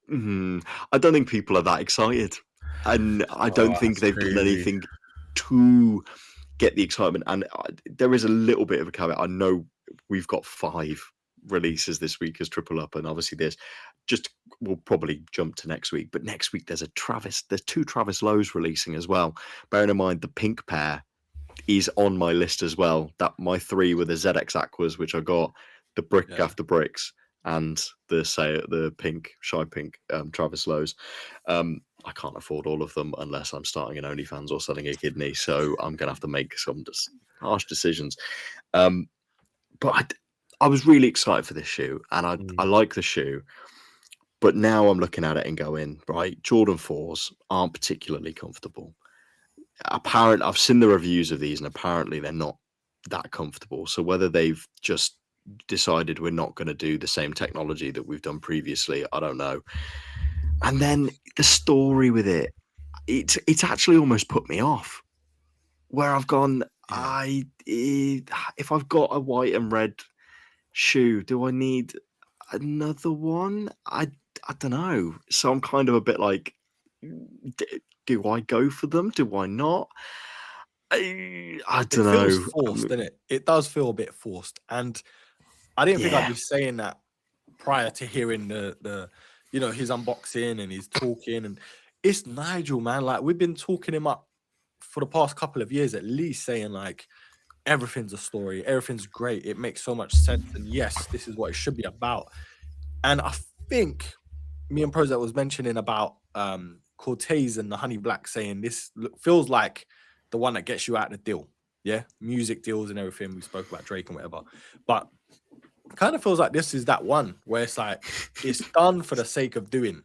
[SPEAKER 1] don't think people are that excited, and I don't think they've done anything to get the excitement. And there is a little bit of a caveat. I know we've got 5 releases this week as Triple Up, and obviously we'll probably jump to next week. But next week there's 2 Travis Lowe's releasing as well. Bearing in mind the pink pair is on my list as well. That my 3 were the ZX Aquas, which I got, the brick after bricks, and the pink, shy pink Travis Lowe's. I can't afford all of them unless I'm starting an OnlyFans or selling a kidney, so I'm gonna have to make some harsh decisions. But I was really excited for this shoe, and I like the shoe. But now I'm looking at it and going, right, Jordan 4s aren't particularly comfortable. Apparently, I've seen the reviews of these, and apparently they're not that comfortable. So whether they've just decided we're not going to do the same technology that we've done previously, I don't know. And then the story with it's actually almost put me off, where I've gone, if I've got a white and red shoe, do I need another one? don't know. So I'm kind of a bit like, do I go for them? Do I not? I don't
[SPEAKER 2] It feels
[SPEAKER 1] know.
[SPEAKER 2] forced, doesn't it? It does feel a bit forced. And I didn't think I'd
[SPEAKER 1] Yeah.
[SPEAKER 2] be saying that prior to hearing the his unboxing and his talking. And it's Nigel, man. Like, we've been talking him up for the past couple of years, at least, saying like everything's a story, everything's great, it makes so much sense, and yes, this is what it should be about. And I think me and Prozac was mentioning about Cortez and the Honey Black, saying this feels like the one that gets you out of the deal. Yeah, music deals and everything. We spoke about Drake and whatever, but kind of feels like this is that one where it's like it's done for the sake of doing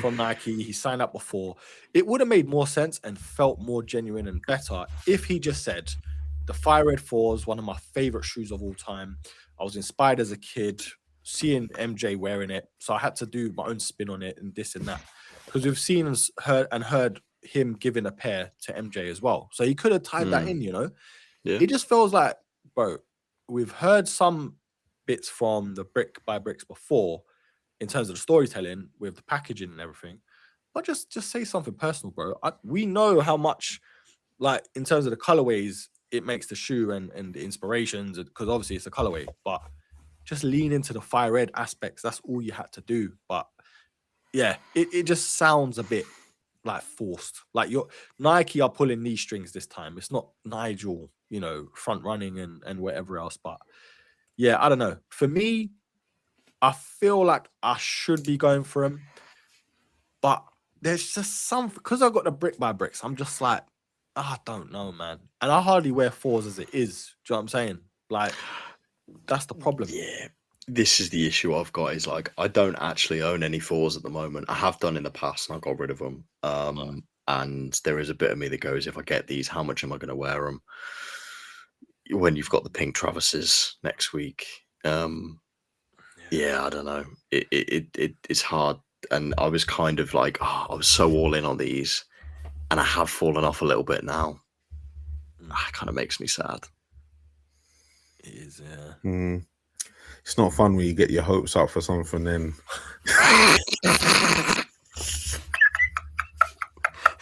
[SPEAKER 2] from Nike. He signed up before. It would have made more sense and felt more genuine and better if he just said, the Fire Red 4 is one of my favorite shoes of all time. I was inspired as a kid seeing MJ wearing it, so I had to do my own spin on it and this and that, because we've seen and heard him giving a pair to MJ as well. So he could have tied that in,
[SPEAKER 1] Yeah.
[SPEAKER 2] It just feels like, bro, we've heard some bits from the Brick by Bricks before in terms of the storytelling with the packaging and everything, but just say something personal, bro. We know how much, like, in terms of the colorways, it makes the shoe and the inspirations, because obviously it's a colorway, but just lean into the Fire Red aspects. That's all you had to do. But yeah, it just sounds a bit like forced. Like Nike are pulling these strings this time. It's not Nigel, front running and whatever else. But yeah, I don't know. For me, I feel like I should be going for him, but there's just some, because I got the Brick by Bricks, I'm just like, I don't know, man. And I hardly wear 4s as it is. Do you know what I'm saying? Like, that's the problem.
[SPEAKER 1] Yeah. This is the issue I've got, is like, I don't actually own any 4s at the moment. I have done in the past and I got rid of them. And there is a bit of me that goes, if I get these, how much am I going to wear them? When you've got the pink Travises next week. Yeah, I don't know. It's hard. And I was kind of like, I was so all in on these, and I have fallen off a little bit now. It kind of makes me sad.
[SPEAKER 2] It is, yeah.
[SPEAKER 3] It's not fun when you get your hopes up for something, then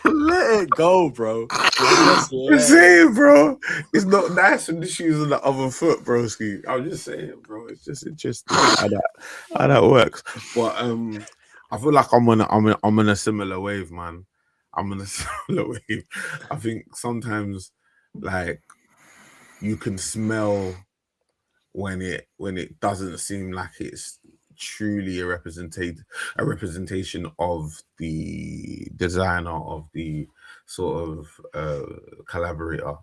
[SPEAKER 2] let it go, bro.
[SPEAKER 3] I'm saying, bro, it's not nice when the shoes on the other foot, broski. I'm just saying, bro. It's just interesting how that works. But I feel like I'm on a similar wave, man. I'm on a similar wave. I think sometimes, like, you can smell when it doesn't seem like it's truly a representation of the designer, of the sort of collaborator,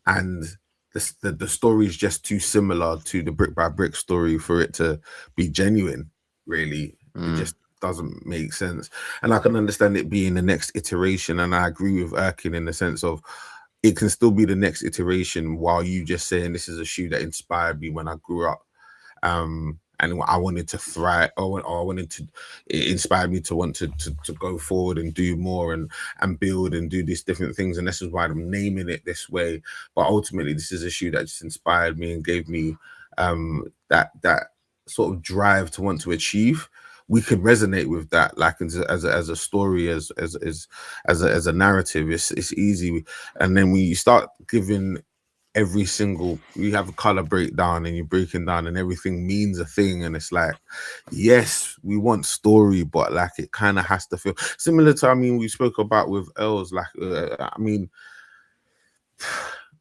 [SPEAKER 3] and the story is just too similar to the Brick by Brick story for it to be genuine. Really, it just doesn't make sense. And I can understand it being the next iteration, and I agree with Erkin in the sense of it can still be the next iteration while you just saying this is a shoe that inspired me when I grew up. And I wanted to thrive, or I wanted to, it inspired me to want to go forward and do more and build and do these different things. And this is why I'm naming it this way. But ultimately, this is a shoe that just inspired me and gave me that sort of drive to want to achieve. We could resonate with that, like as a story, as a narrative. It's easy, and then when you start giving every single, you have a color breakdown and you're breaking down, and everything means a thing, and it's like, yes, we want story, but like it kind of has to feel similar to, we spoke about with Els, like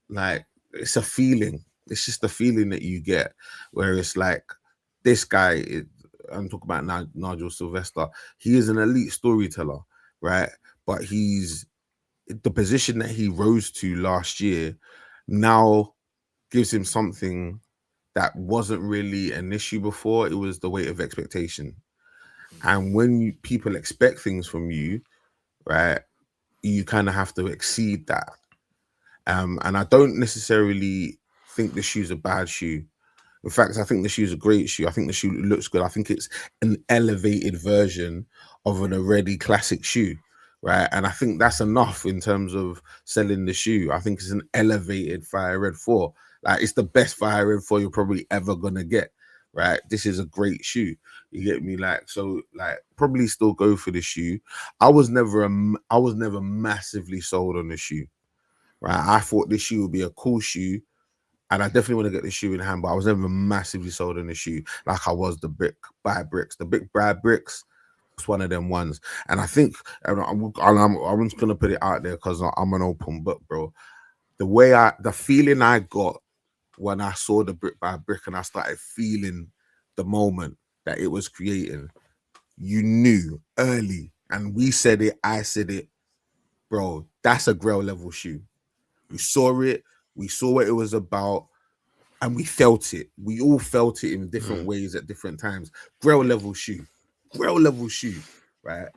[SPEAKER 3] like it's a feeling. It's just a feeling that you get, where it's like this guy. I'm talking about Nigel Sylvester. He is an elite storyteller, right? But he's the position that he rose to last year now gives him something that wasn't really an issue before. It was the weight of expectation. And when people expect things from you, right, you kind of have to exceed that. And I don't necessarily think the shoe's a bad shoe. In fact, I think the shoe's a great shoe. I think the shoe looks good. I think it's an elevated version of an already classic shoe, right? And I think that's enough in terms of selling the shoe. I think it's an elevated Fire Red 4. Like, it's the best Fire Red 4 you're probably ever going to get, right? This is a great shoe. You get me? Like, so like probably still go for the shoe. I was never massively sold on the shoe. Right. I thought this shoe would be a cool shoe. And I definitely want to get the shoe in hand, but I was never massively sold on the shoe like I was the Brick by Bricks. The Brick by Bricks was one of them ones. And I think, and I'm just going to put it out there because I'm an open book, bro. The feeling I got when I saw the Brick by Brick and I started feeling the moment that it was creating, you knew early, and we said it, I said it, bro, that's a Grail level shoe. We saw it, we saw what it was about, and we felt it. We all felt it in different ways at different times. Grail level shoe, right?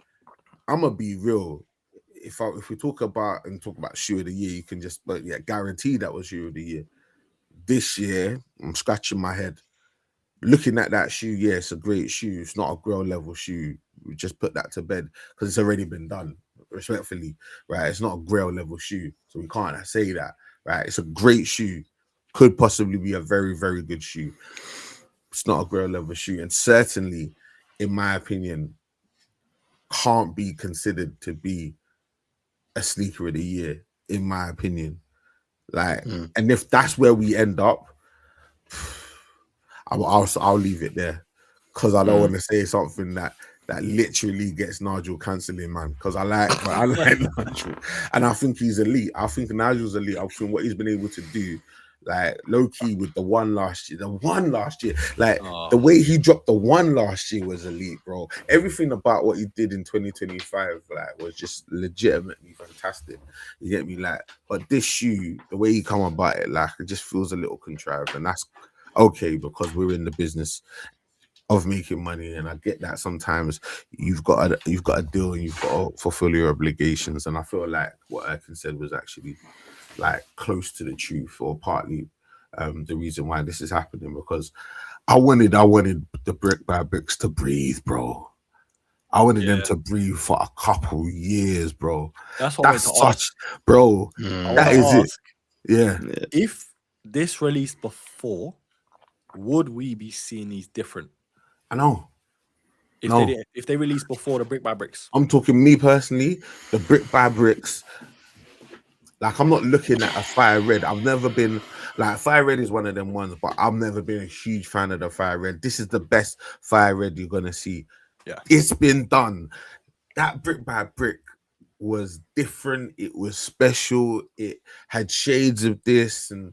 [SPEAKER 3] I'm gonna be real. If we talk about shoe of the year, you can just guarantee that was shoe of the year. This year, I'm scratching my head. Looking at that shoe, yeah, it's a great shoe. It's not a Grail level shoe. We just put that to bed because it's already been done, respectfully, right? It's not a Grail level shoe, so we can't say that, right? It's a great shoe. Could possibly be a very, very good shoe. It's not a Grail level shoe, and certainly, in my opinion, can't be considered to be a sneaker of the year, in my opinion. Like, and if that's where we end up, I'll leave it there because I don't want to say something that literally gets Nigel cancelling, man. Because I like Nigel, and I think he's elite. I think Nigel's elite. I think what he's been able to do, like low key with the one last year, like the way he dropped the one last year was elite, bro. Everything about what he did in 2025, like, was just legitimately fantastic. You get me, like. But this shoe, the way he come about it, like, it just feels a little contrived, and that's okay because we're in the business of making money, and I get that sometimes you've got a deal and you've got to fulfill your obligations. And I feel like what Erkin said was actually like close to the truth, or partly the reason why this is happening, because I wanted the Brick by Bricks to breathe, bro. I wanted them to breathe for a couple years, bro.
[SPEAKER 2] That's what
[SPEAKER 3] That's such, bro. That is it. Yeah.
[SPEAKER 2] If this released before, would we be seeing these different?
[SPEAKER 3] I know.
[SPEAKER 2] If they released before the Brick by Bricks.
[SPEAKER 3] I'm talking me personally, the Brick by Bricks. Like, I'm not looking at a Fire Red. I've never been, like, Fire Red is one of them ones, but I've never been a huge fan of the Fire Red. This is the best Fire Red you're gonna see.
[SPEAKER 2] Yeah.
[SPEAKER 3] It's been done. That Brick by Brick was different. It was special. It had shades of this and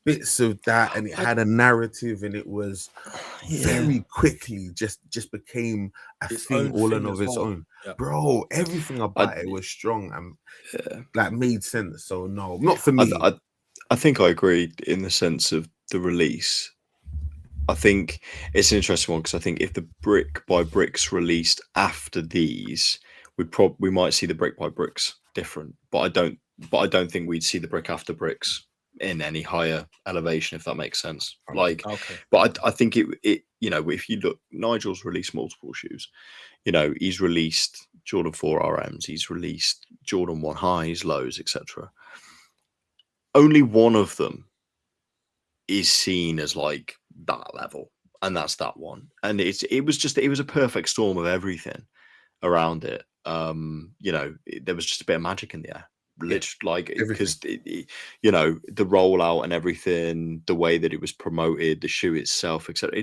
[SPEAKER 3] bits of that, and it had a narrative, and it was very quickly just became a thing all in of its own. Yeah. Bro, everything about it was strong and like made sense. So no, not for me.
[SPEAKER 1] I think I agree in the sense of the release. I think it's an interesting one because I think if the Brick by Bricks released after these, we might see the Brick by Bricks different. But I don't think we'd see the Brick after Bricks in any higher elevation, if that makes sense. Like, but I think it you know, if you look, Nigel's released multiple shoes. You know, he's released Jordan 4 RMs, he's released Jordan 1 highs, lows, etc. Only one of them is seen as like that level, and that's that one. And it was a perfect storm of everything around it. You know, there was just a bit of magic in the air. Literally, like, because you know, the rollout and everything, the way that it was promoted, the shoe itself, etc.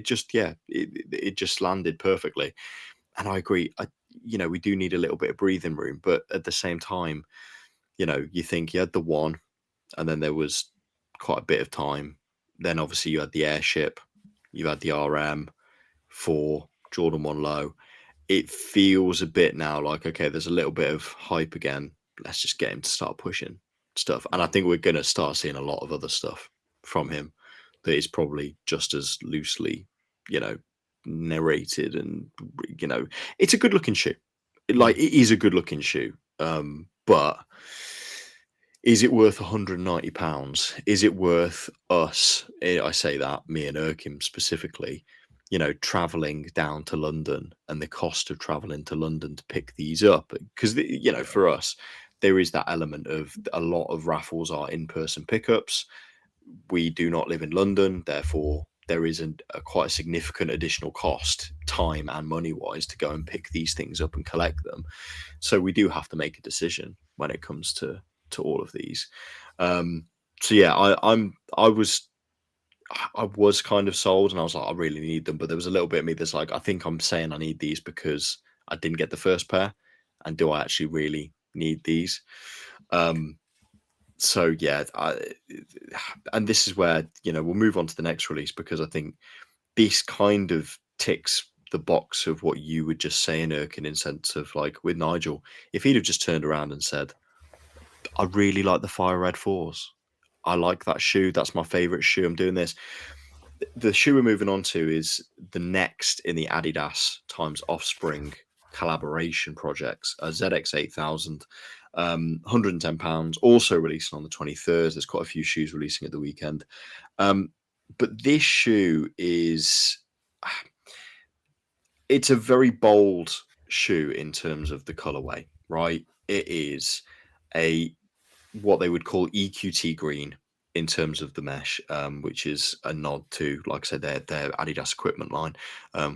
[SPEAKER 1] It just landed perfectly. And I agree. You know, we do need a little bit of breathing room, but at the same time, you know, you think you had the one, and then there was quite a bit of time. Then obviously you had the Airship, you had the RM 4, Jordan 1 low. It feels a bit now like, okay, there's a little bit of hype again. Let's just get him to start pushing stuff. And I think we're going to start seeing a lot of other stuff from him that is probably just as loosely, you know, narrated. And, you know, it's a good looking shoe. Like, it is a good looking shoe. But is it worth £190? Is it worth us? I say that, me and Erkim specifically, you know, traveling down to London and the cost of traveling to London to pick these up. Because, you know, for us, there is that element of a lot of raffles are in-person pickups. We do not live in London, therefore there is quite a significant additional cost, time and money wise, to go and pick these things up and collect them. So we do have to make a decision when it comes to all of these. So yeah, I was kind of sold, and I was like, I really need them. But there was a little bit of me that's like, I think I'm saying I need these because I didn't get the first pair, and do I actually really need these? So yeah, and this is where, you know, we'll move on to the next release, because I think this kind of ticks the box of what you were just saying, Erkin, in sense of like with Nigel, if he'd have just turned around and said, I really like the Fire Red 4s. I like that shoe. That's my favorite shoe. I'm doing this. The shoe we're moving on to is the next in the Adidas times Offspring collaboration projects, a ZX 8000, £110, also releasing on the 23rd. There's quite a few shoes releasing at the weekend. But this shoe is, it's a very bold shoe in terms of the colorway, right? It is what they would call EQT green in terms of the mesh, which is a nod to, like I said, their Adidas equipment line,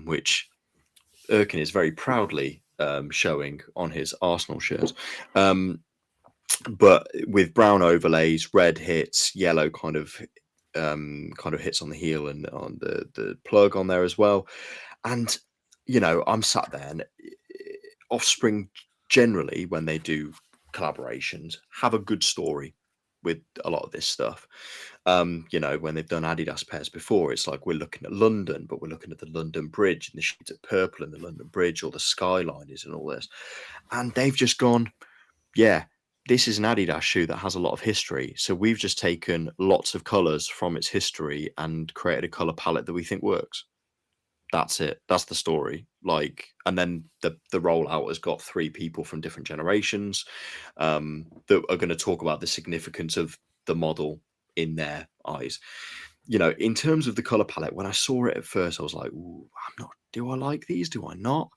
[SPEAKER 1] which Erkin is very proudly showing on his Arsenal shirt. But with brown overlays, red hits, yellow kind of hits on the heel and on the plug on there as well. And, you know, I'm sat there, and Offspring generally, when they do collaborations, have a good story with a lot of this stuff. You know, when they've done Adidas pairs before, it's like we're looking at London, but we're looking at the London Bridge and the shades of purple and the London Bridge, or the skyline is and all this. And they've just gone, yeah, this is an Adidas shoe that has a lot of history. So we've just taken lots of colors from its history and created a color palette that we think works. That's it. That's the story. Like, and then the rollout has got 3 people from different generations that are going to talk about the significance of the model in their eyes. You know, in terms of the color palette, when I saw it at first, I was like, ooh, I'm not, do I like these? Do I not?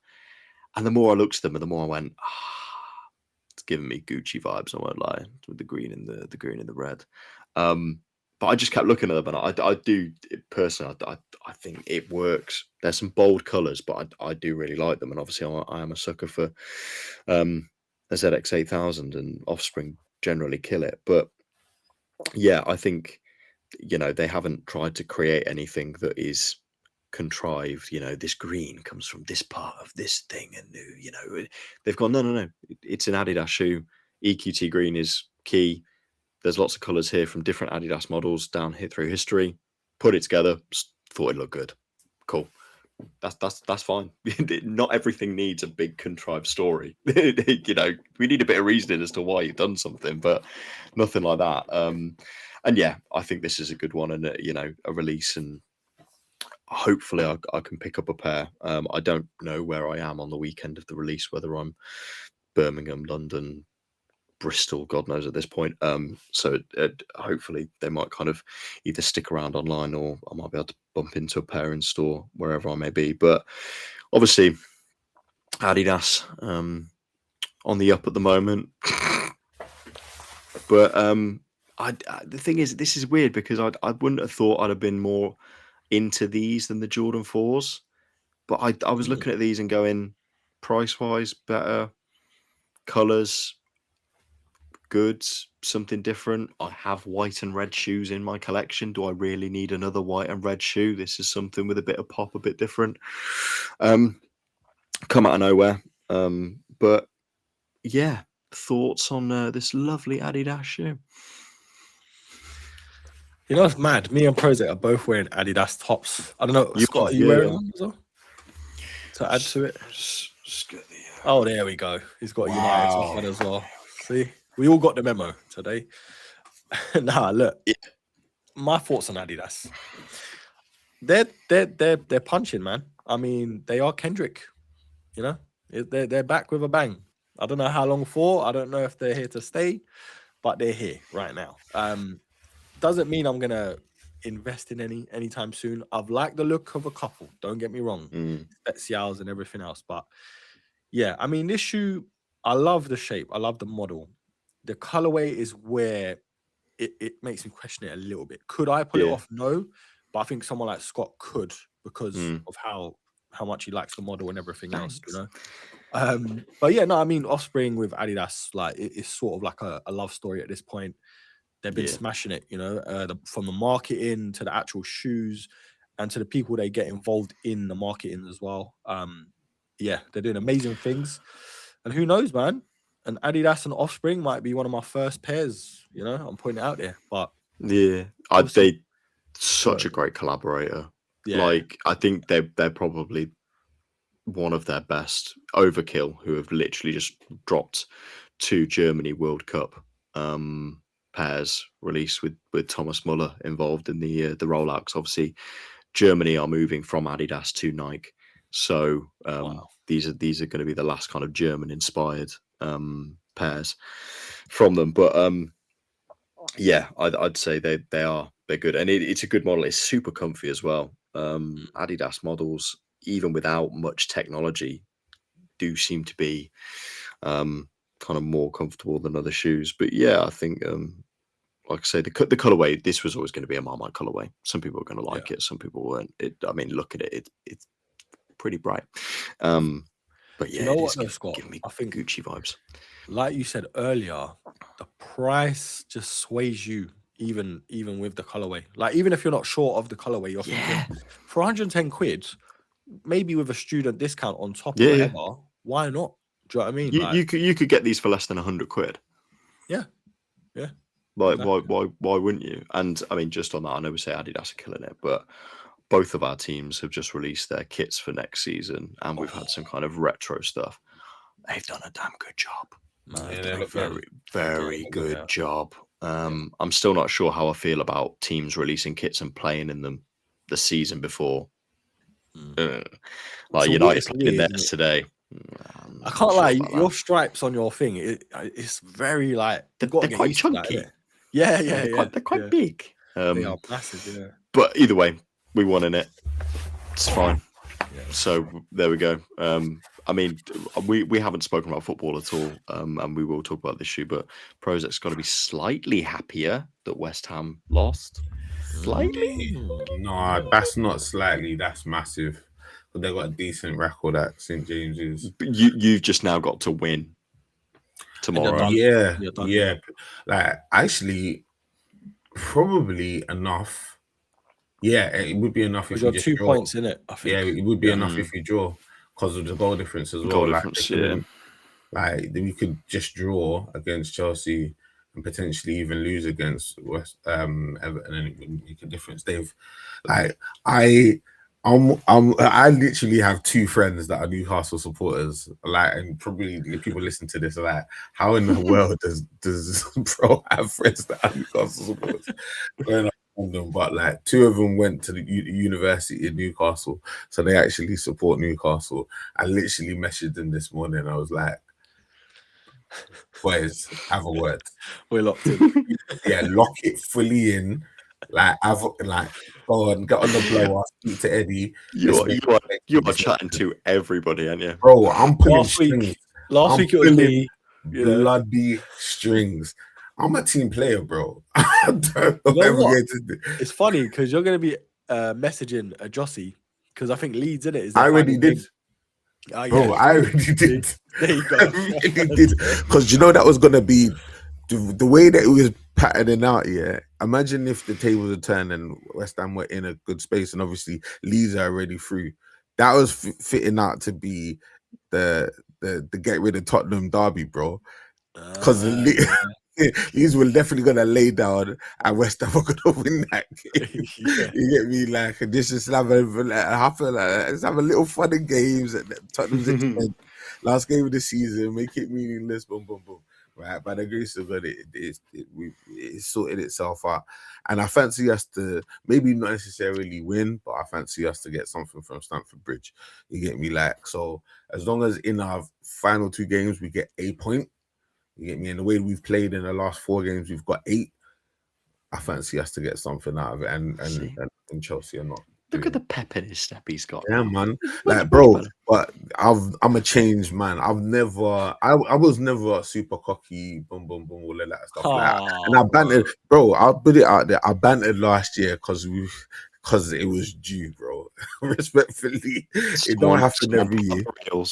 [SPEAKER 1] And the more I looked at them, and the more I went, it's giving me Gucci vibes, I won't lie, with the green and the green and the red. But I just kept looking at them, and I do personally, I think it works. There's some bold colors, but I do really like them, and obviously I am a sucker for a ZX 8000, and Offspring generally kill it. But yeah, I think, you know, they haven't tried to create anything that is contrived. You know, this green comes from this part of this thing, and you know, they've gone, no, it's an Adidas shoe. EQT green is key. There's lots of colors here from different Adidas models down here through history. Put it together, thought it looked good. Cool. That's fine. Not everything needs a big contrived story. You know, we need a bit of reasoning as to why you've done something, but nothing like that. And yeah, I think this is a good one, and you know, a release, and hopefully I can pick up a pair. I don't know where I am on the weekend of the release, whether I'm Birmingham, London, Bristol, God knows at this point. So hopefully they might kind of either stick around online, or I might be able to bump into a pair in store wherever I may be. But obviously Adidas on the up at the moment. But the thing is, this is weird, because I wouldn't have thought I'd have been more into these than the Jordan 4s. But I was looking at these and going, price wise, better, colors, goods, something different. I have white and red shoes in my collection. Do I really need another white and red shoe? This is something with a bit of pop, a bit different. Come out of nowhere. But yeah, thoughts on this lovely Adidas shoe?
[SPEAKER 2] You know, it's mad. Me and Prozek are both wearing Adidas tops. I don't know, Scott, are you wearing one as well? To add to it? Oh, there we go. He's got a United top on as well. See? We all got the memo today. Nah, look. My thoughts on Adidas. They're punching, man. I mean, they are Kendrick. You know, they're back with a bang. I don't know how long for. I don't know if they're here to stay, but they're here right now. Doesn't mean I'm gonna invest in anytime soon. I've liked the look of a couple. Don't get me wrong, Specials and everything else. But yeah, I mean, this shoe, I love the shape. I love the model. The colorway is where it makes me question it a little bit. Could I pull it off? No. but I think someone like Scott could because of how much he likes the model and everything else, you know. But yeah, no, I mean, Offspring with Adidas, like it's sort of like a love story at this point. They've been smashing it, you know, from the marketing to the actual shoes and to the people they get involved in the marketing as well. Yeah, they're doing amazing things. And who knows, man? And Adidas and Offspring might be one of my first pairs, you know, I'm pointing it out there. But
[SPEAKER 1] yeah, they such a great collaborator. Yeah. Like, I think they're probably one of their best. Overkill, who have literally just dropped 2 Germany World Cup pairs released with Thomas Muller involved in the rollout. 'Cause obviously, Germany are moving from Adidas to Nike, so these are going to be the last kind of German-inspired pairs from them. But yeah, I'd say they're good, and it's a good model. It's super comfy as well. Adidas models, even without much technology, do seem to be kind of more comfortable than other shoes. But yeah, I think like I say, the colorway, this was always going to be a Marmite colorway. Some people are going to like it, some people weren't. I mean, look at it; it's pretty bright. But yeah,
[SPEAKER 2] you know what, Scott?
[SPEAKER 1] Give me Gucci vibes.
[SPEAKER 2] Like you said earlier, the price just sways you, even with the colorway. Like, even if you're not sure of the colorway, you're thinking for 110 quid, maybe with a student discount on top or whatever, why not? Do you know what I mean?
[SPEAKER 1] You could get these for less than 100 quid.
[SPEAKER 2] Yeah.
[SPEAKER 1] Like, exactly. Why wouldn't you? And I mean, just on that, I know we say Adidas are killing it, but both of our teams have just released their kits for next season, and we've had some kind of retro stuff. They've done a damn good job. They've done a very, very good job. I'm still not sure how I feel about teams releasing kits and playing in them the season before. Like, United played in theirs today.
[SPEAKER 2] I can't lie, your stripes on your thing, it's very like
[SPEAKER 1] they're quite chunky.
[SPEAKER 2] They're
[SPEAKER 1] quite big.
[SPEAKER 2] They are massive, yeah.
[SPEAKER 1] But either way, we won in it. It's fine. So there we go. I mean, we haven't spoken about football at all, and we will talk about this issue. But Prozek's got to be slightly happier that West Ham lost. Slightly?
[SPEAKER 3] No, that's not slightly. That's massive. But they've got a decent record at St James's.
[SPEAKER 1] But you've just now got to win tomorrow.
[SPEAKER 3] Yeah. Like, actually, probably enough. Yeah, it would be enough if you just
[SPEAKER 2] 2
[SPEAKER 3] draw.
[SPEAKER 2] points in it. I think.
[SPEAKER 3] Yeah, it would be enough if you draw because of the goal difference as well. Like we could just draw against Chelsea and potentially even lose against Everton, and it would make a difference. I literally have 2 friends that are Newcastle supporters. Like, and probably people listen to this are like, how in the world does bro have friends that are Newcastle supporters? But like 2 of them went to the university in Newcastle, so they actually support Newcastle. I literally messaged them this morning. I was like, boys, have a word.
[SPEAKER 2] We're locked in.
[SPEAKER 3] Yeah, lock it fully in. Like, go on, get on the blower, speak to Eddie.
[SPEAKER 1] You are chatting to everybody, aren't you?
[SPEAKER 3] Bro, I'm pulling strings.
[SPEAKER 2] Last week it was me.
[SPEAKER 3] Bloody strings. I'm a team player, bro. I don't know what to do.
[SPEAKER 2] It's funny because you're going to be messaging a Jossie because I think Leeds in it.
[SPEAKER 3] I already did.
[SPEAKER 2] Oh,
[SPEAKER 3] bro, I already did.
[SPEAKER 2] There you go.
[SPEAKER 3] I really did. Because you know that was going to be the way that it was patterning out. Yeah. Imagine if the tables had turned and West Ham were in a good space and obviously Leeds are already through. That was fitting out to be the get rid of Tottenham derby, bro. Because Leeds were definitely gonna lay down, and West Ham are gonna win that game. You get me? Like, just have a little fun in games at Tottenham's expense. Last game of the season, make it meaningless. Boom, boom, boom. Right, by the grace of God, it sorted itself out, and I fancy us to maybe not necessarily win, but I fancy us to get something from Stamford Bridge. You get me? Like, so as long as in our final 2 games we get a point. You get me? And the way we've played in the last 4 games, we've got 8. I fancy us to get something out of it, and Chelsea are not.
[SPEAKER 1] Look at the pep in his step he's got.
[SPEAKER 3] Yeah, man. Like, bro, but I'm a changed man. I was never super cocky, boom, boom, boom, all of that stuff. Like, and I bantered, bro. I'll put it out there. I bantered last year because because it was due, bro. Respectfully, it don't happen every year.
[SPEAKER 1] Pull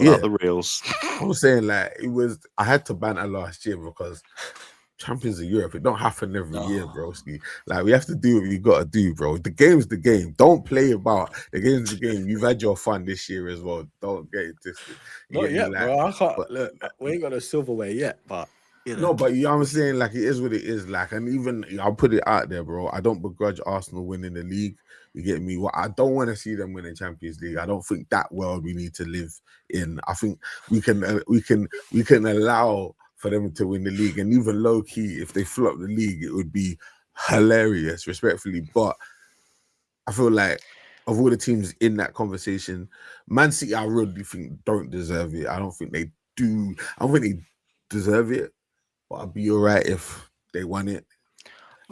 [SPEAKER 1] out the reels.
[SPEAKER 3] I'm saying like it was. I had to banter last year because Champions of Europe, it don't happen every year, bro. Like we have to do what we gotta do, bro. The game's the game. Don't play about the game's the game. You've had your fun this year as well. Don't get it twisted.
[SPEAKER 2] Not yet, bro. I can't look. We ain't got a silverware yet, but you know.
[SPEAKER 3] No, but you know what I'm saying? Like it is what it is. Like, and even I'll put it out there, bro. I don't begrudge Arsenal winning the league. You get me? What I don't want to see them win the Champions League. I don't think that world we need to live in. I think we can allow for them to win the league, and even low key, if they flop the league, it would be hilarious, respectfully. But I feel like of all the teams in that conversation, Man City, I really think don't deserve it. I don't think they do. I don't think they deserve it, but I'd be all right if they won it.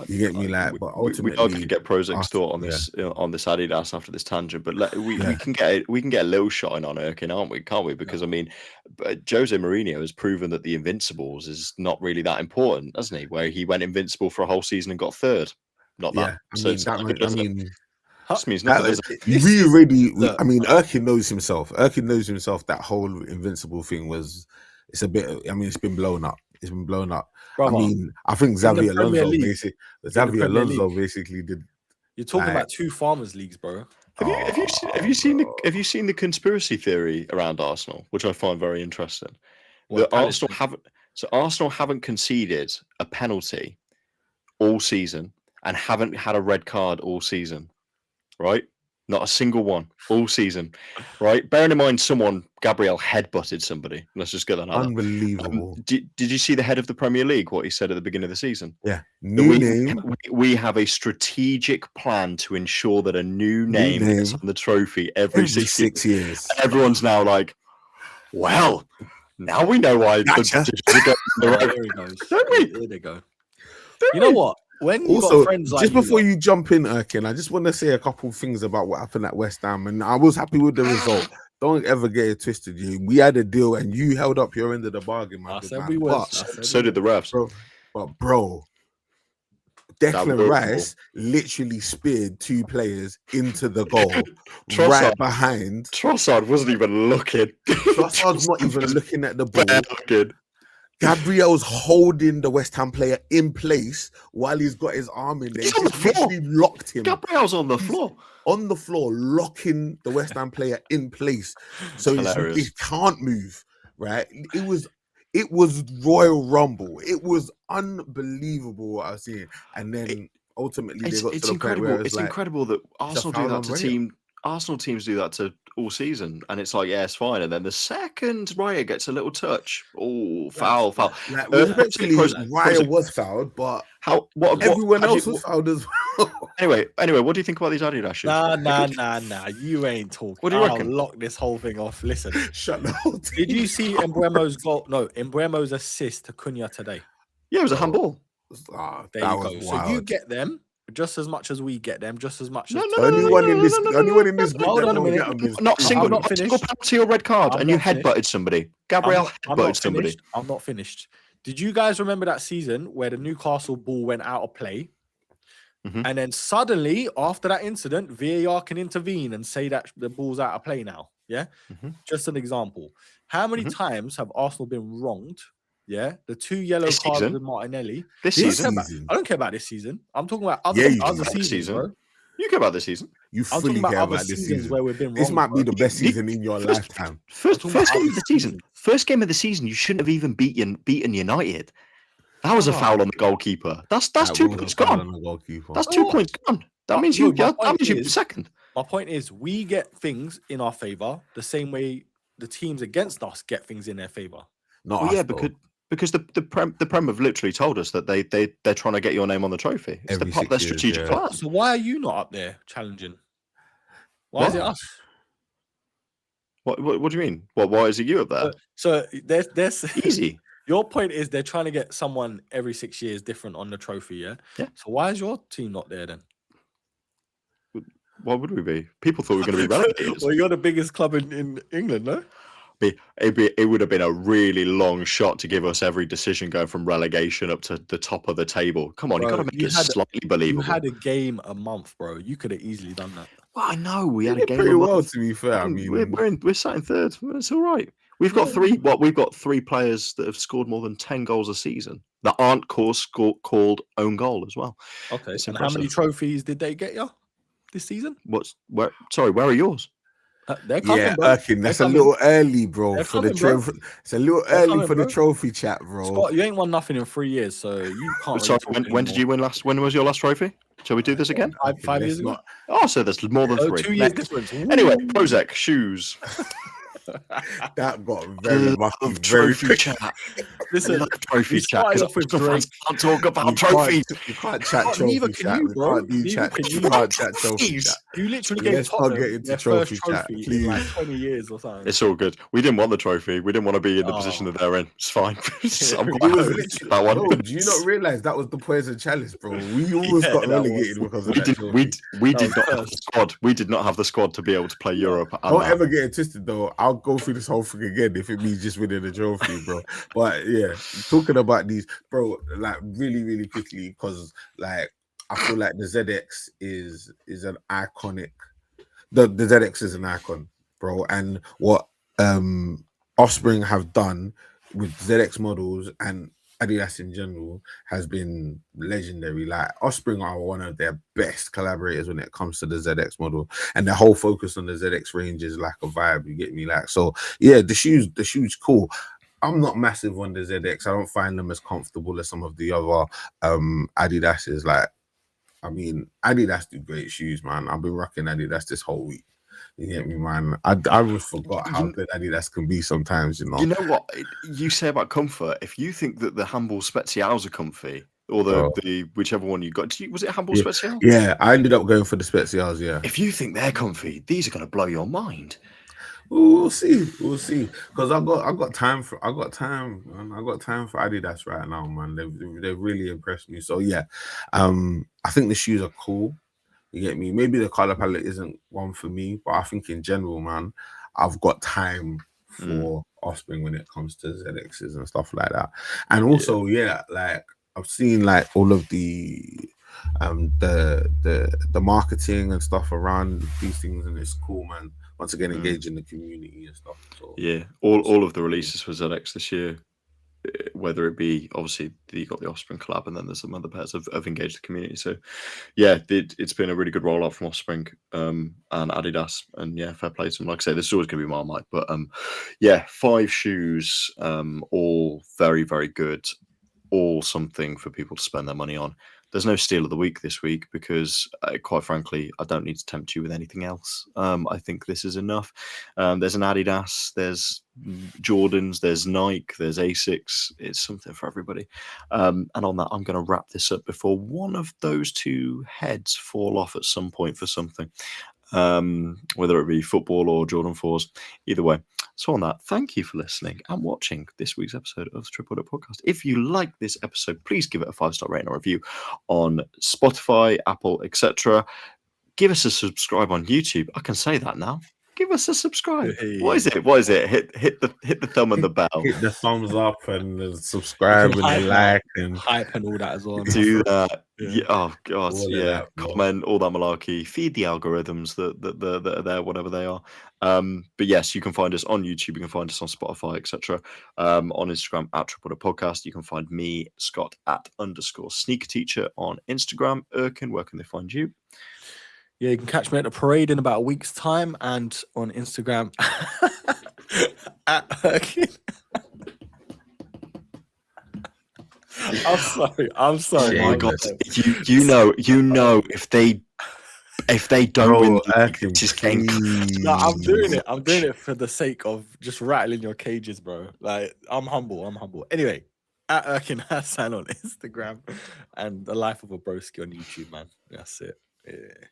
[SPEAKER 3] You get me, like, but ultimately,
[SPEAKER 1] we are going to get Prosek's thought on this Adidas after this tangent, but we can get a little shot in on Erkin, aren't we? Can't we? Because I mean, Jose Mourinho has proven that the Invincibles is not really that important, hasn't he? Where he went invincible for a whole season and got third. Not that. Just means nothing.
[SPEAKER 3] I mean, Erkin knows himself. Erkin knows himself. That whole invincible thing it's a bit. I mean, it's been blown up. It's been blown up. Brother, I mean, I think Xavi Alonso basically did.
[SPEAKER 2] You're talking about two farmers leagues, bro.
[SPEAKER 1] Have you seen the conspiracy theory around Arsenal, which I find very interesting? Arsenal haven't conceded a penalty all season and haven't had a red card all season, right? Not a single one all season, right? Bearing in mind, Gabriel headbutted somebody. Let's just get that out.
[SPEAKER 3] Unbelievable.
[SPEAKER 1] Did you see the head of the Premier League, what he said at the beginning of the season?
[SPEAKER 3] Yeah.
[SPEAKER 1] We have a strategic plan to ensure that a new name is on the trophy every 6 years. And everyone's now like, well, now we know why.
[SPEAKER 2] Here they go. You know what? When you got friends like
[SPEAKER 3] just before you jump in, Erkin, I just want to say a couple of things about what happened at West Ham, and I was happy with the result. Don't ever get it twisted. We had a deal, and you held up your end of the bargain, man.
[SPEAKER 1] So did the refs,
[SPEAKER 3] bro. Declan Rice literally speared two players into the goal right behind.
[SPEAKER 1] Trossard wasn't even looking.
[SPEAKER 3] Trossard's not even looking at the ball. Gabriel's holding the West Ham player in place while he's got his arm in there.
[SPEAKER 1] He's on the floor.
[SPEAKER 3] Locked him.
[SPEAKER 1] Gabriel's on the floor.
[SPEAKER 3] On the floor, locking the West Ham player in place. So he can't move, right? It was Royal Rumble. It was unbelievable what I was seeing. And then ultimately they got to the point where it's
[SPEAKER 1] incredible that Arsenal do that to team. Arsenal teams do that to all season, and it's like, yeah, it's fine. And then the second Raya gets a little touch, foul.
[SPEAKER 3] Like, Raya was fouled, but everyone else was fouled as well.
[SPEAKER 1] Anyway, what do you think about these Adidas shoes?
[SPEAKER 2] Nah. You ain't talking.
[SPEAKER 1] What do you reckon?
[SPEAKER 2] I'll lock this whole thing off. Listen,
[SPEAKER 3] shut the whole thing.
[SPEAKER 2] Did you see Mbeumo's goal? No, Mbeumo's assist to Cunha today.
[SPEAKER 1] Yeah, it was a handball.
[SPEAKER 2] There you go. So you get them just as much as we get them, just as much as
[SPEAKER 3] anyone in this group.
[SPEAKER 2] Hold on a minute.
[SPEAKER 1] Not single penalty or red card, and you headbutted somebody. Gabriel headbutted somebody.
[SPEAKER 2] I'm not finished. Did you guys remember that season where the Newcastle ball went out of play? Mm-hmm. And then suddenly, after that incident, VAR can intervene and say that the ball's out of play now. Yeah? Mm-hmm. Just an example. How many times have Arsenal been wronged? Yeah, the 2 yellow cards with Martinelli.
[SPEAKER 1] This season.
[SPEAKER 2] I don't care about this season. I'm talking about other seasons, bro.
[SPEAKER 1] You care about this season.
[SPEAKER 3] You fully care about this season.
[SPEAKER 2] Where we've been
[SPEAKER 3] this
[SPEAKER 2] wrong,
[SPEAKER 3] might be the best season in your lifetime.
[SPEAKER 1] First game of the season. First game of the season. You shouldn't have even beaten United. That was a foul on the goalkeeper. That's 2 points gone. That's 2 points gone. That means you're second.
[SPEAKER 2] My point is, we get things in our favor the same way the teams against us get things in their favor.
[SPEAKER 1] Because the Prem have literally told us that they're trying to get your name on the trophy. It's part of their strategic plan.
[SPEAKER 2] So why are you not up there challenging? Why is it us?
[SPEAKER 1] What do you mean? Why is it you up there?
[SPEAKER 2] So there's
[SPEAKER 1] easy.
[SPEAKER 2] Your point is they're trying to get someone every 6 years different on the trophy, yeah?
[SPEAKER 1] Yeah.
[SPEAKER 2] So why is your team not there then?
[SPEAKER 1] Why would we be? People thought we were going to be relegated.
[SPEAKER 2] Well, you're the biggest club in England, no?
[SPEAKER 1] it would have been a really long shot to give us every decision going from relegation up to the top of the table. Come on, you got to make it slightly believable.
[SPEAKER 2] You had a game a month, bro. You could have easily done that.
[SPEAKER 1] Well, I know we had a game
[SPEAKER 3] pretty
[SPEAKER 1] a
[SPEAKER 3] well,
[SPEAKER 1] month.
[SPEAKER 3] to be fair. I mean,
[SPEAKER 1] we're sat in third. It's all right. We've got we've got 3 players that have scored more than 10 goals a season that aren't called own goal as well.
[SPEAKER 2] Okay, and how many trophies did they get you this season?
[SPEAKER 1] Where are yours?
[SPEAKER 2] They're coming,
[SPEAKER 3] yeah,
[SPEAKER 2] bro.
[SPEAKER 3] Erkin, that's a little early, bro, for the trophy. It's a little early for the trophy chat, bro.
[SPEAKER 2] Scott, you ain't won nothing in 3 years, so you can't.
[SPEAKER 1] Sorry, when did you win last? When was your last trophy? Shall we do this again?
[SPEAKER 2] 5 years ago.
[SPEAKER 1] Oh, so there's more than 3.
[SPEAKER 2] 2 years difference.
[SPEAKER 1] Anyway, Prozac shoes.
[SPEAKER 3] That got very mucky.
[SPEAKER 1] Trophy chat.
[SPEAKER 2] Listen,
[SPEAKER 1] trophy chat. Fans can't talk about trophies.
[SPEAKER 3] You can't chat trophy chat. We can't do chat. You can't chat trophy chat.
[SPEAKER 2] You literally gave Tottenham their first trophy in like 20 years or something.
[SPEAKER 1] It's all good. We didn't want the trophy. We didn't want to be in the position that they're in. It's fine.
[SPEAKER 3] That one. Bro, do you not realize that was the Poison Chalice, bro? We almost got relegated because of that.
[SPEAKER 1] We did not have the squad. We did not have the squad to be able to play Europe.
[SPEAKER 3] Don't ever get it twisted, though. I'll go through this whole thing again if it means just winning the trophy, bro. But yeah, talking about these, bro, like really, really quickly, because like I feel like the ZX is an iconic. The ZX is an icon, bro, and what Offspring have done with ZX models and Adidas in general has been legendary. Like Offspring are one of their best collaborators when it comes to the ZX model, and their whole focus on the ZX range is like a vibe. You get me? Like, so yeah, the shoes cool. I'm not massive on the ZX. I don't find them as comfortable as some of the other Adidas's. Like, I mean, Adidas do great shoes, man. I've been rocking Adidas this whole week. You get me, man? I just forgot how good Adidas can be sometimes, you know.
[SPEAKER 1] You know what you say about comfort? If you think that the Handball Specials are comfy, or the whichever one you got, was it Handball Specials?
[SPEAKER 3] Yeah, I ended up going for the Specials, yeah.
[SPEAKER 1] If you think they're comfy, these are going to blow your mind.
[SPEAKER 3] We'll see. Because I got time for Adidas right now, man. They've really impressed me. So yeah, I think the shoes are cool. You get me? Maybe the color palette isn't one for me, but I think in general, man, I've got time for Offspring when it comes to ZXs and stuff like that. And also, like I've seen like all of the marketing and stuff around these things, and it's cool, man. Once again, engaging the community and stuff. So,
[SPEAKER 1] yeah, all of the releases for ZX this year, whether it be obviously you got the Offspring collab, and then there's some other pairs have engaged the community. So yeah, it's been a really good rollout from Offspring and Adidas, and yeah, fair play to them. Like I say, this is always going to be Marmite, but yeah, 5 shoes, all very, very good, all something for people to spend their money on. There's no steal of the week this week because, quite frankly, I don't need to tempt you with anything else. I think this is enough. There's an Adidas, there's Jordans, there's Nike, there's Asics. It's something for everybody. And on that, I'm going to wrap this up before one of those 2 heads fall off at some point for something, whether it be football or Jordan 4s. Either way. So on that, thank you for listening and watching this week's episode of the Triple Dip Podcast. If you like this episode, please give it a 5-star rating or review on Spotify, Apple, etc. Give us a subscribe on YouTube. I can say that now. Give us a subscribe. Hey. What is it? Hit the thumb and the bell.
[SPEAKER 3] Hit the thumbs up and subscribe and like and
[SPEAKER 2] hype and all that as well.
[SPEAKER 1] Do that. Yeah. Oh god. Yeah. Comment all that malarkey. Feed the algorithms that are there, whatever they are. But yes, you can find us on YouTube. You can find us on Spotify, etc. On Instagram at Triple Dip Podcast. You can find me, Scott, at @sneakerteacher on Instagram. Erkin, where can they find you?
[SPEAKER 2] Yeah, you can catch me at the parade in about a week's time and on Instagram at Erkin. I'm sorry.
[SPEAKER 1] Oh my god, you know if they don't win, just
[SPEAKER 2] no, I'm doing it for the sake of just rattling your cages, bro. Like I'm humble. Anyway, at Erkin Hassan on Instagram and The Life of a Broski on YouTube, man. That's it. Yeah.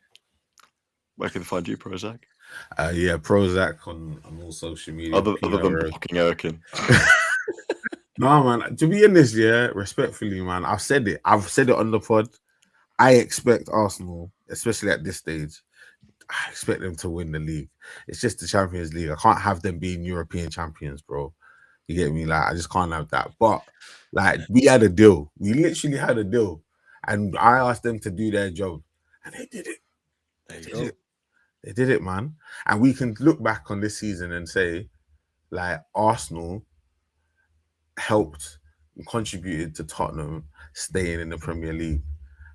[SPEAKER 1] Where can they find you, Prozac?
[SPEAKER 3] Yeah, Prozac on all social media.
[SPEAKER 1] Other than blocking Erkin.
[SPEAKER 3] No, man. To be honest, yeah, respectfully, man, I've said it on the pod. I expect Arsenal, especially at this stage, I expect them to win the league. It's just the Champions League. I can't have them being European champions, bro. You get me? Like, I just can't have that. But like, we had a deal. We literally had a deal, and I asked them to do their job, and they did it.
[SPEAKER 2] There you
[SPEAKER 3] They
[SPEAKER 2] go.
[SPEAKER 3] did it. They did it, man. And we can look back on this season and say, like, Arsenal helped and contributed to Tottenham staying in the Premier League.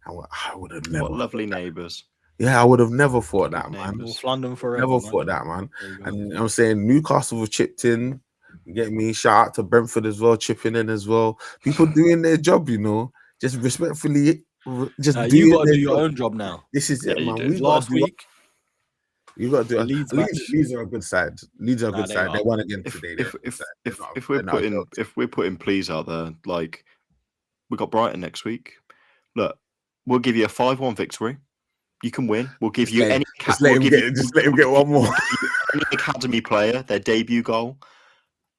[SPEAKER 3] And I would have never.
[SPEAKER 1] What lovely neighbours.
[SPEAKER 3] Yeah, I would have never thought that, man.
[SPEAKER 1] Neighbours.
[SPEAKER 2] North London forever.
[SPEAKER 3] Never
[SPEAKER 2] man.
[SPEAKER 3] thought that, man.
[SPEAKER 2] There you go.
[SPEAKER 3] And I'm saying Newcastle have chipped in. You get me? Shout out to Brentford as well, chipping in as well. People doing their job, you know, just respectfully, just
[SPEAKER 2] you
[SPEAKER 3] doing
[SPEAKER 2] got to
[SPEAKER 3] their
[SPEAKER 2] do your
[SPEAKER 3] job.
[SPEAKER 2] own job now.
[SPEAKER 3] This is
[SPEAKER 1] Yeah,
[SPEAKER 3] it,
[SPEAKER 1] you
[SPEAKER 3] man.
[SPEAKER 1] do.
[SPEAKER 3] We
[SPEAKER 2] Last
[SPEAKER 3] got to do.
[SPEAKER 2] week,
[SPEAKER 3] You got to do.
[SPEAKER 2] Leeds
[SPEAKER 3] Leeds are a good side. Leeds are a
[SPEAKER 2] Nah,
[SPEAKER 3] good
[SPEAKER 2] they
[SPEAKER 3] side.
[SPEAKER 2] are.
[SPEAKER 3] They won again
[SPEAKER 1] If
[SPEAKER 3] today.
[SPEAKER 1] if
[SPEAKER 3] They're a good
[SPEAKER 1] if
[SPEAKER 3] side.
[SPEAKER 1] if,
[SPEAKER 3] They're not-
[SPEAKER 1] if we're
[SPEAKER 3] they're not
[SPEAKER 1] putting
[SPEAKER 3] jokes.
[SPEAKER 1] if we're putting pleas out there, like we got Brighton next week. Look, we'll give you a 5-1 victory. You can win. We'll give
[SPEAKER 3] Just
[SPEAKER 1] you
[SPEAKER 3] let-
[SPEAKER 1] any.
[SPEAKER 3] just let him get one more.
[SPEAKER 1] We'll give you any academy player their debut goal.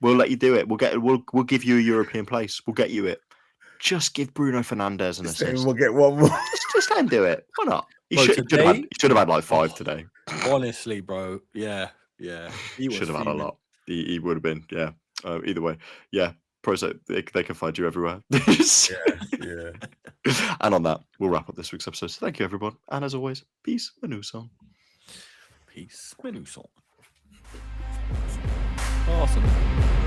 [SPEAKER 1] We'll let you do it. We'll give you a European place. We'll get you it. Just give Bruno Fernandes an
[SPEAKER 3] Just let him
[SPEAKER 1] assist.
[SPEAKER 3] get one more.
[SPEAKER 1] Just let him do it. Why not? He
[SPEAKER 2] Bro,
[SPEAKER 1] should have
[SPEAKER 2] today-
[SPEAKER 1] had like 5 today.
[SPEAKER 2] honestly, bro. Yeah. He was
[SPEAKER 1] Should have had a
[SPEAKER 2] fuming.
[SPEAKER 1] lot. He would have been. Yeah. Either way. Yeah. Prozac, they can find you everywhere.
[SPEAKER 3] Yeah.
[SPEAKER 1] And on that, we'll wrap up this week's episode. So thank you, everyone. And as always, peace, a new song.
[SPEAKER 2] Peace. Menu song. Awesome.